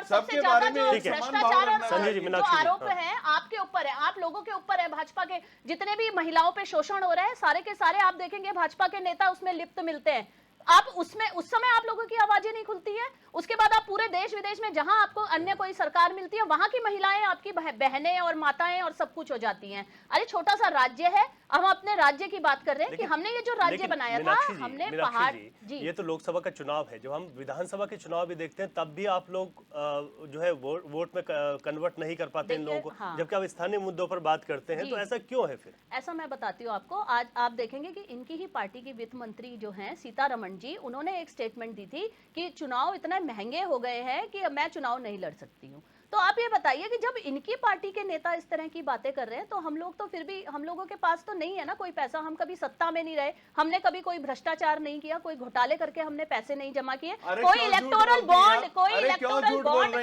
O: सबके बारे में भ्रष्टाचार जो आरोप है आपके ऊपर है, आप लोगों के ऊपर है। भाजपा के जितने भी महिलाओं पे शोषण हो रहे हैं, सारे के सारे आप देखेंगे भाजपा के नेता उसमें लिप्त मिलते हैं। आप उसमें उस समय आप लोगों की आवाजें नहीं खुलती है। उसके बाद आप पूरे देश विदेश में जहां आपको अन्य कोई सरकार मिलती है, वहां की महिलाएं आपकी बहनें और माताएं और सब कुछ हो जाती हैं। अरे छोटा सा राज्य है, हम अपने राज्य की बात कर रहे हैं कि हमने ये जो राज्य बनाया था, हमने पहाड़ जी,
A: ये तो लोकसभा का चुनाव है। जब हम विधानसभा के चुनाव भी देखते हैं तब भी आप लोग जो है वोट में कन्वर्ट नहीं कर पाते इन लोगों को, जबकि आप स्थानीय मुद्दों पर बात करते हैं। तो ऐसा क्यों है फिर?
O: ऐसा मैं बताती हूँ आपको। आज आप देखेंगे कि इनकी ही पार्टी की वित्त मंत्री जो है सीतारमण जी, उन्होंने एक स्टेटमेंट दी थी कि चुनाव इतने महंगे हो गए हैं कि मैं चुनाव नहीं लड़ सकती हूँ। तो आप ये बताइए कि जब इनकी पार्टी के नेता इस तरह की बातें कर रहे हैं, तो हम लोग तो फिर भी, हम लोगों के पास तो नहीं है ना कोई पैसा, हम कभी सत्ता में नहीं रहे, हमने कभी कोई भ्रष्टाचार नहीं किया, कोई घोटाले करके हमने पैसे नहीं जमा किए, कोई इलेक्टोरल बॉन्ड, कोई इलेक्टोरल बॉन्ड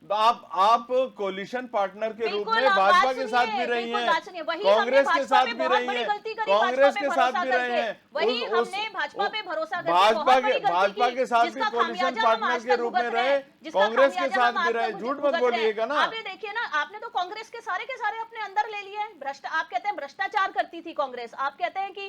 P: आप कोलिशन पार्टनर के रूप में
Q: बिल्कुल, आप
P: भाजपा
Q: बात
P: के साथ भी
Q: सुनिए,
P: रही
Q: बिल्कुल
P: हैं,
Q: बात सुनिए, वही
P: कांग्रेस
Q: हमने
P: के साथ
Q: भाजपा पे
P: भी
Q: बहुत
P: रही
Q: बड़ी
P: हैं,
Q: गलती करी,
P: कांग्रेस
Q: भाजपा
P: के
Q: पे
P: साथ
Q: भरोसा
P: भी रहे
Q: करके।
P: हैं,
Q: वही हमने भाजपा पे भरोसा करके
P: भाजपा
Q: बहुत बड़ी गलती की,
P: के साथ भी
Q: जिसका
P: कोलिशन
Q: खामियाजा हम
P: पार्टनर
Q: आज
P: के
Q: तक
P: रूप में
Q: भुगत रहे
P: रहे,
Q: हैं, जिसका
P: कांग्रेस के
Q: खामियाजा
P: साथ
Q: हम
P: भी
Q: आज
P: रहे,
Q: तक
P: झूठ मत
Q: भुगत रहे हैं।
P: बोलिएगा ना।
Q: आप ये देखिए ना, आपने तो कांग्रेस के सारे अपने अंदर ले लिए हैं। भ्रष्ट आप कहते हैं भ्रष्टाचार करती थी कांग्रेस, आप कहते हैं कि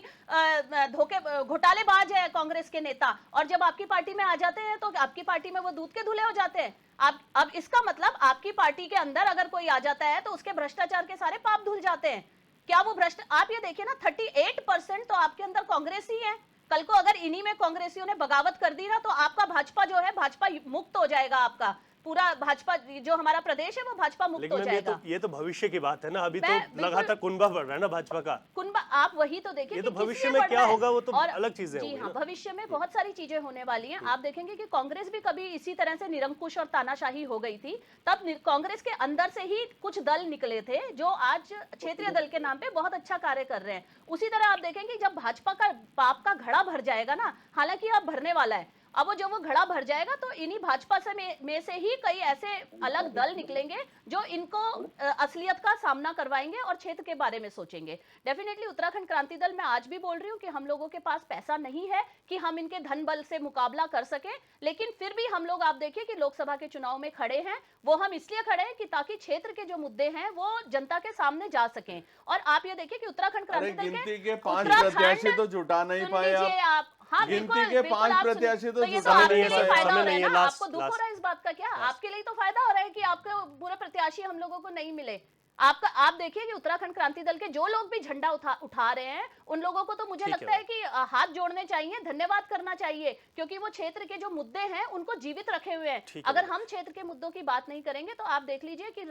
Q: धोखे घोटालेबाज है कांग्रेस के नेता, और जब आपकी पार्टी में आ जाते हैं तो आपकी पार्टी में वो दूध के धुले हो जाते हैं। अब इसका मतलब आपकी पार्टी के अंदर अगर कोई आ जाता है तो उसके भ्रष्टाचार के सारे पाप धुल जाते हैं। क्या वो भ्रष्ट, आप ये देखिए ना 38% तो आपके अंदर कांग्रेसी है। कल को अगर इन्हीं में कांग्रेसियों ने बगावत कर दी ना तो आपका भाजपा जो है, भाजपा मुक्त हो जाएगा। आपका पूरा भाजपा जो हमारा प्रदेश है वो भाजपा मुक्त हो
A: लेकिन
Q: जाएगा।
A: ये तो भविष्य की बात है ना, अभी तो
Q: बिल्कुल-
A: लगातार कुनबा बढ़ रहा है ना भाजपा का।
Q: कुनबा आप वही तो देखिए
A: ये
Q: कि
A: तो
Q: किस
A: भविष्य
Q: लिए
A: में
Q: बढ़
A: क्या
Q: रहा है।
A: होगा वो तो
Q: और
A: अलग चीजें
Q: जी
A: होंगी
Q: हाँ,
A: ना।
Q: भविष्य में बहुत सारी चीजें होने वाली हैं। आप देखेंगे कि कांग्रेस भी कभी इसी तरह से निरंकुश और तानाशाही हो गई थी, तब कांग्रेस के अंदर से ही कुछ दल निकले थे जो आज क्षेत्रीय दल के नाम पे बहुत अच्छा कार्य कर रहे हैं। उसी तरह आप देखेंगे जब भाजपा का पाप का घड़ा भर जाएगा ना, हालांकि अब भरने वाला है, अब वो जब वो घड़ा भर जाएगा तो इन्हीं भाजपा से में से ही कई ऐसे अलग दल निकलेंगे जो इनको असलियत का सामना करवाएंगे और क्षेत्र के बारे में सोचेंगे। डेफिनेटली उत्तराखंड क्रांति दल मैं आज भी बोल रही हूँ कि हम लोगों के पास पैसा नहीं है कि हम इनके धन बल से मुकाबला कर सकें, लेकिन फिर भी हम लोग, आप देखिए कि लोकसभा के चुनाव में खड़े हैं, वो हम इसलिए खड़े हैं कि ताकि क्षेत्र के जो मुद्दे हैं वो जनता के सामने जा सकें। और आप ये देखिए कि उत्तराखंड क्रांति दल
P: गिनती के 5 प्रत्याशी तो जुटा नहीं पाए
Q: आप। हाँ,
P: गिनती के 5 प्रत्याशी तो
Q: ये तो
P: जुटा
Q: आपके
P: नहीं
Q: लिए
P: पाए।
Q: फायदा हो रहा है ना, आपको दुख हो रहा है इस बात का? क्या आपके लिए तो फायदा हो रहा है कि आपके पूरे प्रत्याशी हम लोगों को नहीं मिले। आप देखिए कि उत्तराखंड क्रांति दल के जो लोग भी झंडा उठा रहे हैं, उन लोगों को तो मुझे लगता है कि हाथ जोड़ने चाहिए, धन्यवाद करना चाहिए, क्योंकि वो क्षेत्र के जो मुद्दे हैं उनको जीवित रखे हुए हैं। अगर हम क्षेत्र के मुद्दों की बात नहीं करेंगे तो आप देख लीजिए कि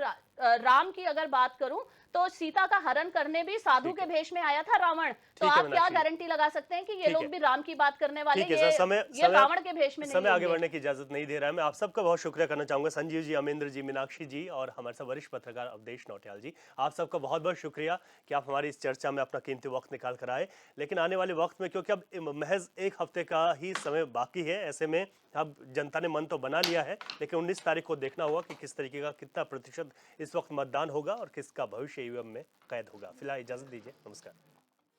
Q: राम की अगर बात करूं तो सीता का हरण करने भी साधु के भेष में आया था रावण, तो आप क्या गारंटी लगा सकते हैं कि ये लोग भी राम की बात करने वाले ये रावण के भेष में नहीं?
A: समय आगे बढ़ने की इजाजत नहीं दे रहा है। मैं आप सबका बहुत शुक्रिया करना चाहूंगा, संजीव जी, अमेंद्र जी, मीनाक्षी जी और हमारे साथ वरिष्ठ पत्रकार अवधेश नौटियाल जी। आप सबका बहुत बहुत शुक्रिया कि आप हमारी इस चर्चा में अपना कीमती वक्त निकाल कर आए। लेकिन आने वाले वक्त में, क्योंकि अब महज 1 हफ्ते का ही समय बाकी है, ऐसे में अब जनता ने मन तो बना लिया है, लेकिन 19 तारीख को देखना होगा कि किस तरीके का, कितना प्रतिशत इस वक्त मतदान होगा और किसका भविष्य ईवीएम में कैद होगा। फिलहाल इजाजत दीजिए, नमस्कार।